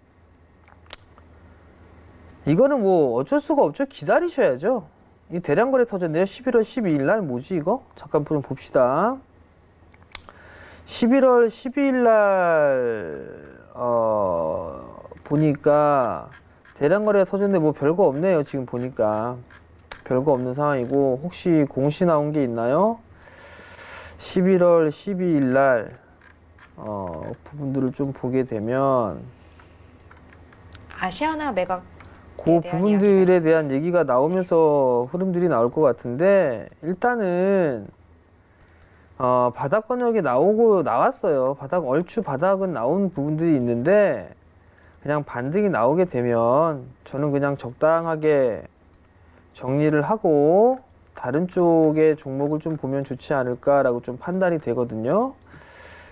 이거는 뭐 어쩔 수가 없죠. 기다리셔야죠. 이 대량 거래 터졌네요. 11월 12일 날 뭐지 이거? 잠깐 좀 봅시다. 11월 12일 날 보니까 대량 거래가 터졌는데 뭐 별거 없네요. 지금 보니까 별거 없는 상황이고 혹시 공시 나온 게 있나요? 11월 12일 날 부분들을 좀 보게 되면 아시아나 매각 그 대한 부분들에 이야기가 대한 얘기가 나오면서 흐름들이 나올 것 같은데 일단은 바닥 권역이 나왔어요. 얼추 바닥은 나온 부분들이 있는데 그냥 반등이 나오게 되면 저는 그냥 적당하게 정리를 하고 다른 쪽의 종목을 좀 보면 좋지 않을까라고 좀 판단이 되거든요.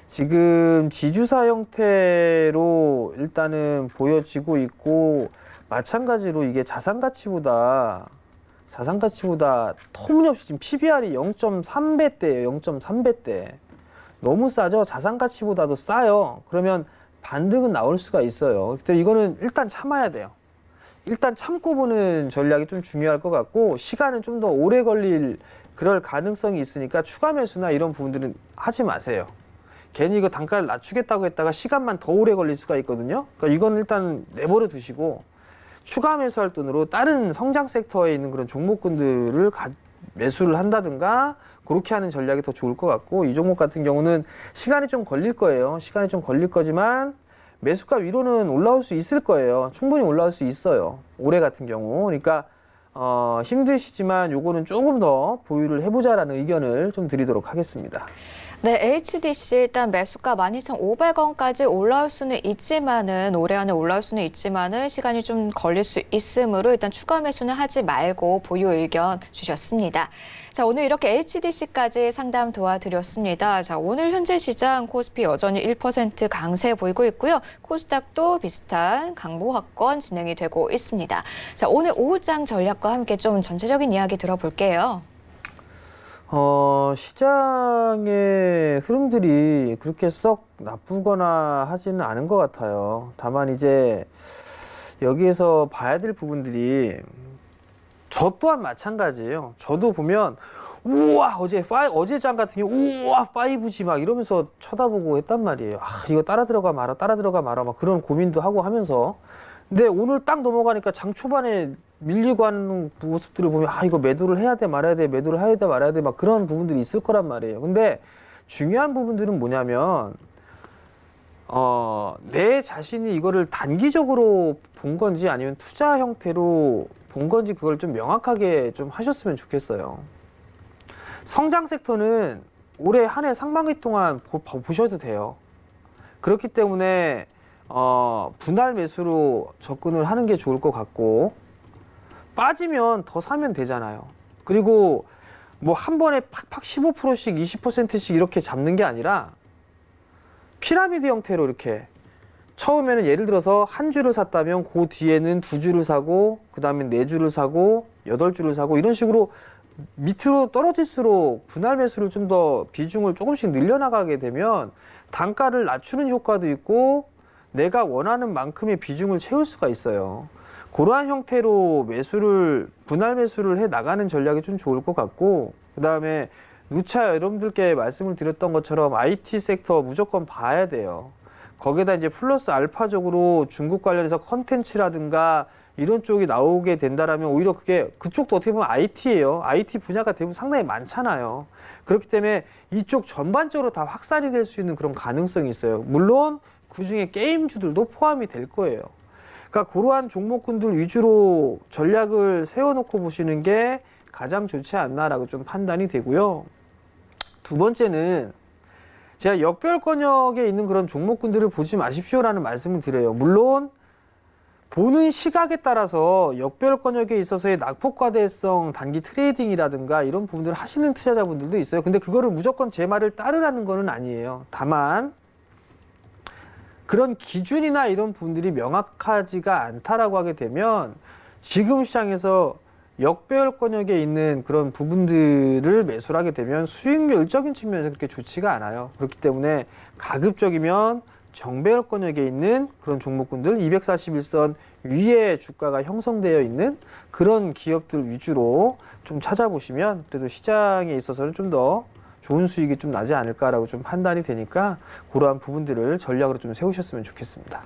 지금 지주사 형태로 일단은 보여지고 있고 마찬가지로 이게 자산 가치보다 터무니없이 지금 PBR이 0.3배대예요. 0.3배대. 너무 싸죠? 자산 가치보다도 싸요. 그러면 반등은 나올 수가 있어요. 근데 이거는 일단 참아야 돼요. 일단 참고 보는 전략이 좀 중요할 것 같고 시간은 좀 더 오래 걸릴 그럴 가능성이 있으니까 추가 매수나 이런 부분들은 하지 마세요. 괜히 이거 단가를 낮추겠다고 했다가 시간만 더 오래 걸릴 수가 있거든요. 그러니까 이건 일단 내버려 두시고 추가 매수할 돈으로 다른 성장 섹터에 있는 그런 종목군들을 매수를 한다든가 그렇게 하는 전략이 더 좋을 것 같고 이 종목 같은 경우는 시간이 좀 걸릴 거예요. 시간이 좀 걸릴 거지만 매수가 위로는 올라올 수 있을 거예요. 충분히 올라올 수 있어요. 올해 같은 경우. 그러니까 힘드시지만 요거는 조금 더 보유를 해보자라는 의견을 좀 드리도록 하겠습니다. 네, HDC 일단 매수가 12,500원까지 올라올 수는 있지만은 올해 안에 올라올 수는 있지만은 시간이 좀 걸릴 수 있으므로 일단 추가 매수는 하지 말고 보유 의견 주셨습니다. 자, 오늘 이렇게 HDC까지 상담 도와드렸습니다. 자, 오늘 현재 시장 코스피 여전히 1% 강세 보이고 있고요. 코스닥도 비슷한 강보합권 진행이 되고 있습니다. 자, 오늘 오후장 전략과 함께 좀 전체적인 이야기 들어볼게요. 시장의 흐름들이 그렇게 썩 나쁘거나 하지는 않은 것 같아요. 다만 이제 여기에서 봐야 될 부분들이 저 또한 마찬가지예요. 저도 보면 우와 어제 장 같은 경우 우와 5G 막 이러면서 쳐다보고 했단 말이에요. 이거 따라 들어가 말아 막 그런 고민도 하고 하면서 근데 오늘 딱 넘어가니까 장 초반에 밀리고 하는 모습들을 보면 이거 매도를 해야 돼 말아야 돼 매도를 해야 돼 말아야 돼 막 그런 부분들이 있을 거란 말이에요. 근데 중요한 부분들은 뭐냐면 내 자신이 이거를 단기적으로 본 건지 아니면 투자 형태로 본 건지 그걸 좀 명확하게 좀 하셨으면 좋겠어요. 성장 섹터는 올해 한 해 상반기 동안 보셔도 돼요. 그렇기 때문에 분할 매수로 접근을 하는 게 좋을 것 같고 빠지면 더 사면 되잖아요. 그리고 뭐 한 번에 팍팍 15%씩 20%씩 이렇게 잡는 게 아니라 피라미드 형태로 이렇게 처음에는 예를 들어서 한 주를 샀다면 그 뒤에는 2주를 사고 그 다음에 4주를 사고 8주를 사고 이런 식으로 밑으로 떨어질수록 분할 매수를 좀 더 비중을 조금씩 늘려나가게 되면 단가를 낮추는 효과도 있고 내가 원하는 만큼의 비중을 채울 수가 있어요. 그러한 형태로 분할 매수를 해 나가는 전략이 좀 좋을 것 같고 그 다음에 누차 여러분들께 말씀을 드렸던 것처럼 IT 섹터 무조건 봐야 돼요. 거기에다 이제 플러스 알파적으로 중국 관련해서 컨텐츠라든가 이런 쪽이 나오게 된다라면 오히려 그쪽도 어떻게 보면 IT예요. IT 분야가 대부분 상당히 많잖아요. 그렇기 때문에 이쪽 전반적으로 다 확산이 될 수 있는 그런 가능성이 있어요. 물론 그중에 게임주들도 포함이 될 거예요. 그러니까 그러한 종목군들 위주로 전략을 세워놓고 보시는 게 가장 좋지 않나라고 좀 판단이 되고요. 두 번째는 제가 역별권역에 있는 그런 종목군들을 보지 마십시오라는 말씀을 드려요. 물론 보는 시각에 따라서 역별권역에 있어서의 낙폭과대성 단기 트레이딩이라든가 이런 부분들을 하시는 투자자분들도 있어요. 근데 그거를 무조건 제 말을 따르라는 거는 아니에요. 다만 그런 기준이나 이런 부분들이 명확하지가 않다라고 하게 되면 지금 시장에서 역배열권역에 있는 그런 부분들을 매수를 하게 되면 수익률적인 측면에서 그렇게 좋지가 않아요. 그렇기 때문에 가급적이면 정배열권역에 있는 그런 종목군들 241선 위에 주가가 형성되어 있는 그런 기업들 위주로 좀 찾아보시면 그래도 시장에 있어서는 좀 더 좋은 수익이 좀 나지 않을까라고 좀 판단이 되니까 그러한 부분들을 전략으로 좀 세우셨으면 좋겠습니다.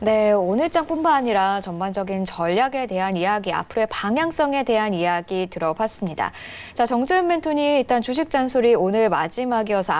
네, 오늘장뿐만 아니라 전반적인 전략에 대한 이야기, 앞으로의 방향성에 대한 이야기 들어봤습니다. 자, 정재훈 멘토님 일단 주식 잔소리 오늘 마지막이어서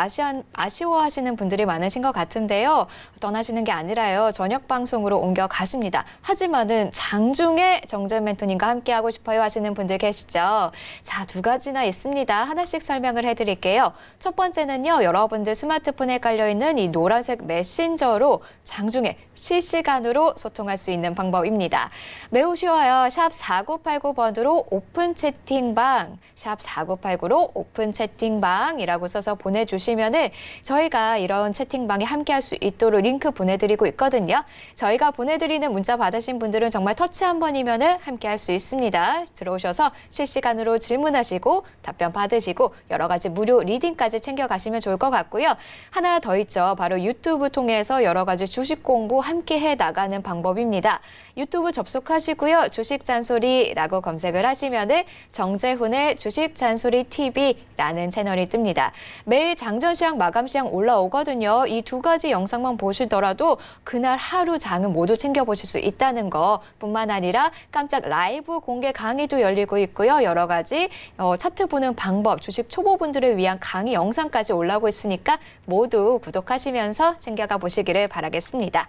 아쉬워하시는 분들이 많으신 것 같은데요. 떠나시는 게 아니라요. 저녁 방송으로 옮겨가십니다. 하지만은 장중에 정재훈 멘토님과 함께하고 싶어요 하시는 분들 계시죠? 자, 두 가지나 있습니다. 하나씩 설명을 해드릴게요. 첫 번째는요. 여러분들 스마트폰에 깔려있는 이 노란색 메신저로 장중에 실시간으로 소통할 수 있는 방법입니다. 매우 쉬워요. 샵 4989번으로 오픈 채팅방, 샵 4989로 오픈 채팅방이라고 써서 보내주시면은 저희가 이런 채팅방에 함께할 수 있도록 링크 보내드리고 있거든요. 저희가 보내드리는 문자 받으신 분들은 정말 터치 한 번이면은 함께할 수 있습니다. 들어오셔서 실시간으로 질문하시고 답변 받으시고 여러 가지 무료 리딩까지 챙겨가시면 좋을 것 같고요. 하나 더 있죠. 바로 유튜브 통해서 여러 가지 주식 공부 함께 해 나가는 방법입니다. 유튜브 접속하시고요. 주식 잔소리라고 검색을 하시면은 정재훈의 주식 잔소리 TV라는 채널이 뜹니다. 매일 장전 시황, 마감 시황 올라오거든요. 이 두 가지 영상만 보시더라도 그날 하루 장은 모두 챙겨보실 수 있다는 거 뿐만 아니라 깜짝 라이브 공개 강의도 열리고 있고요. 여러 가지 차트 보는 방법, 주식 초보분들을 위한 강의 영상까지 올라오고 있으니까 모두 구독하시면서 챙겨가 보시기를 바라겠습니다.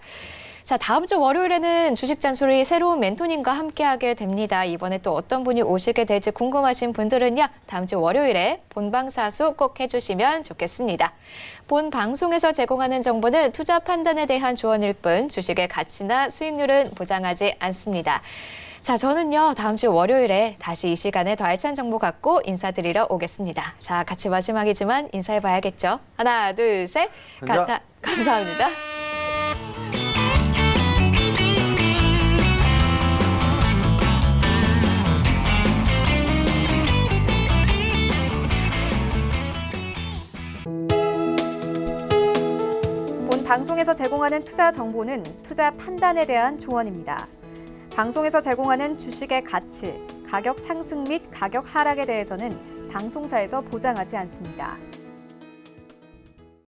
자, 다음 주 월요일에는 주식 잔소리 새로운 멘토님과 함께하게 됩니다. 이번에 또 어떤 분이 오시게 될지 궁금하신 분들은요, 다음 주 월요일에 본방사수 꼭 해주시면 좋겠습니다. 본 방송에서 제공하는 정보는 투자 판단에 대한 조언일 뿐 주식의 가치나 수익률은 보장하지 않습니다. 자, 저는요, 다음 주 월요일에 다시 이 시간에 더 알찬 정보 갖고 인사드리러 오겠습니다. 자, 같이 마지막이지만 인사해봐야겠죠. 하나, 둘, 셋. 감사합니다. 본 방송에서 제공하는 투자 정보는 투자 판단에 대한 조언입니다. 방송에서 제공하는 주식의 가치, 가격 상승 및 가격 하락에 대해서는 방송사에서 보장하지 않습니다.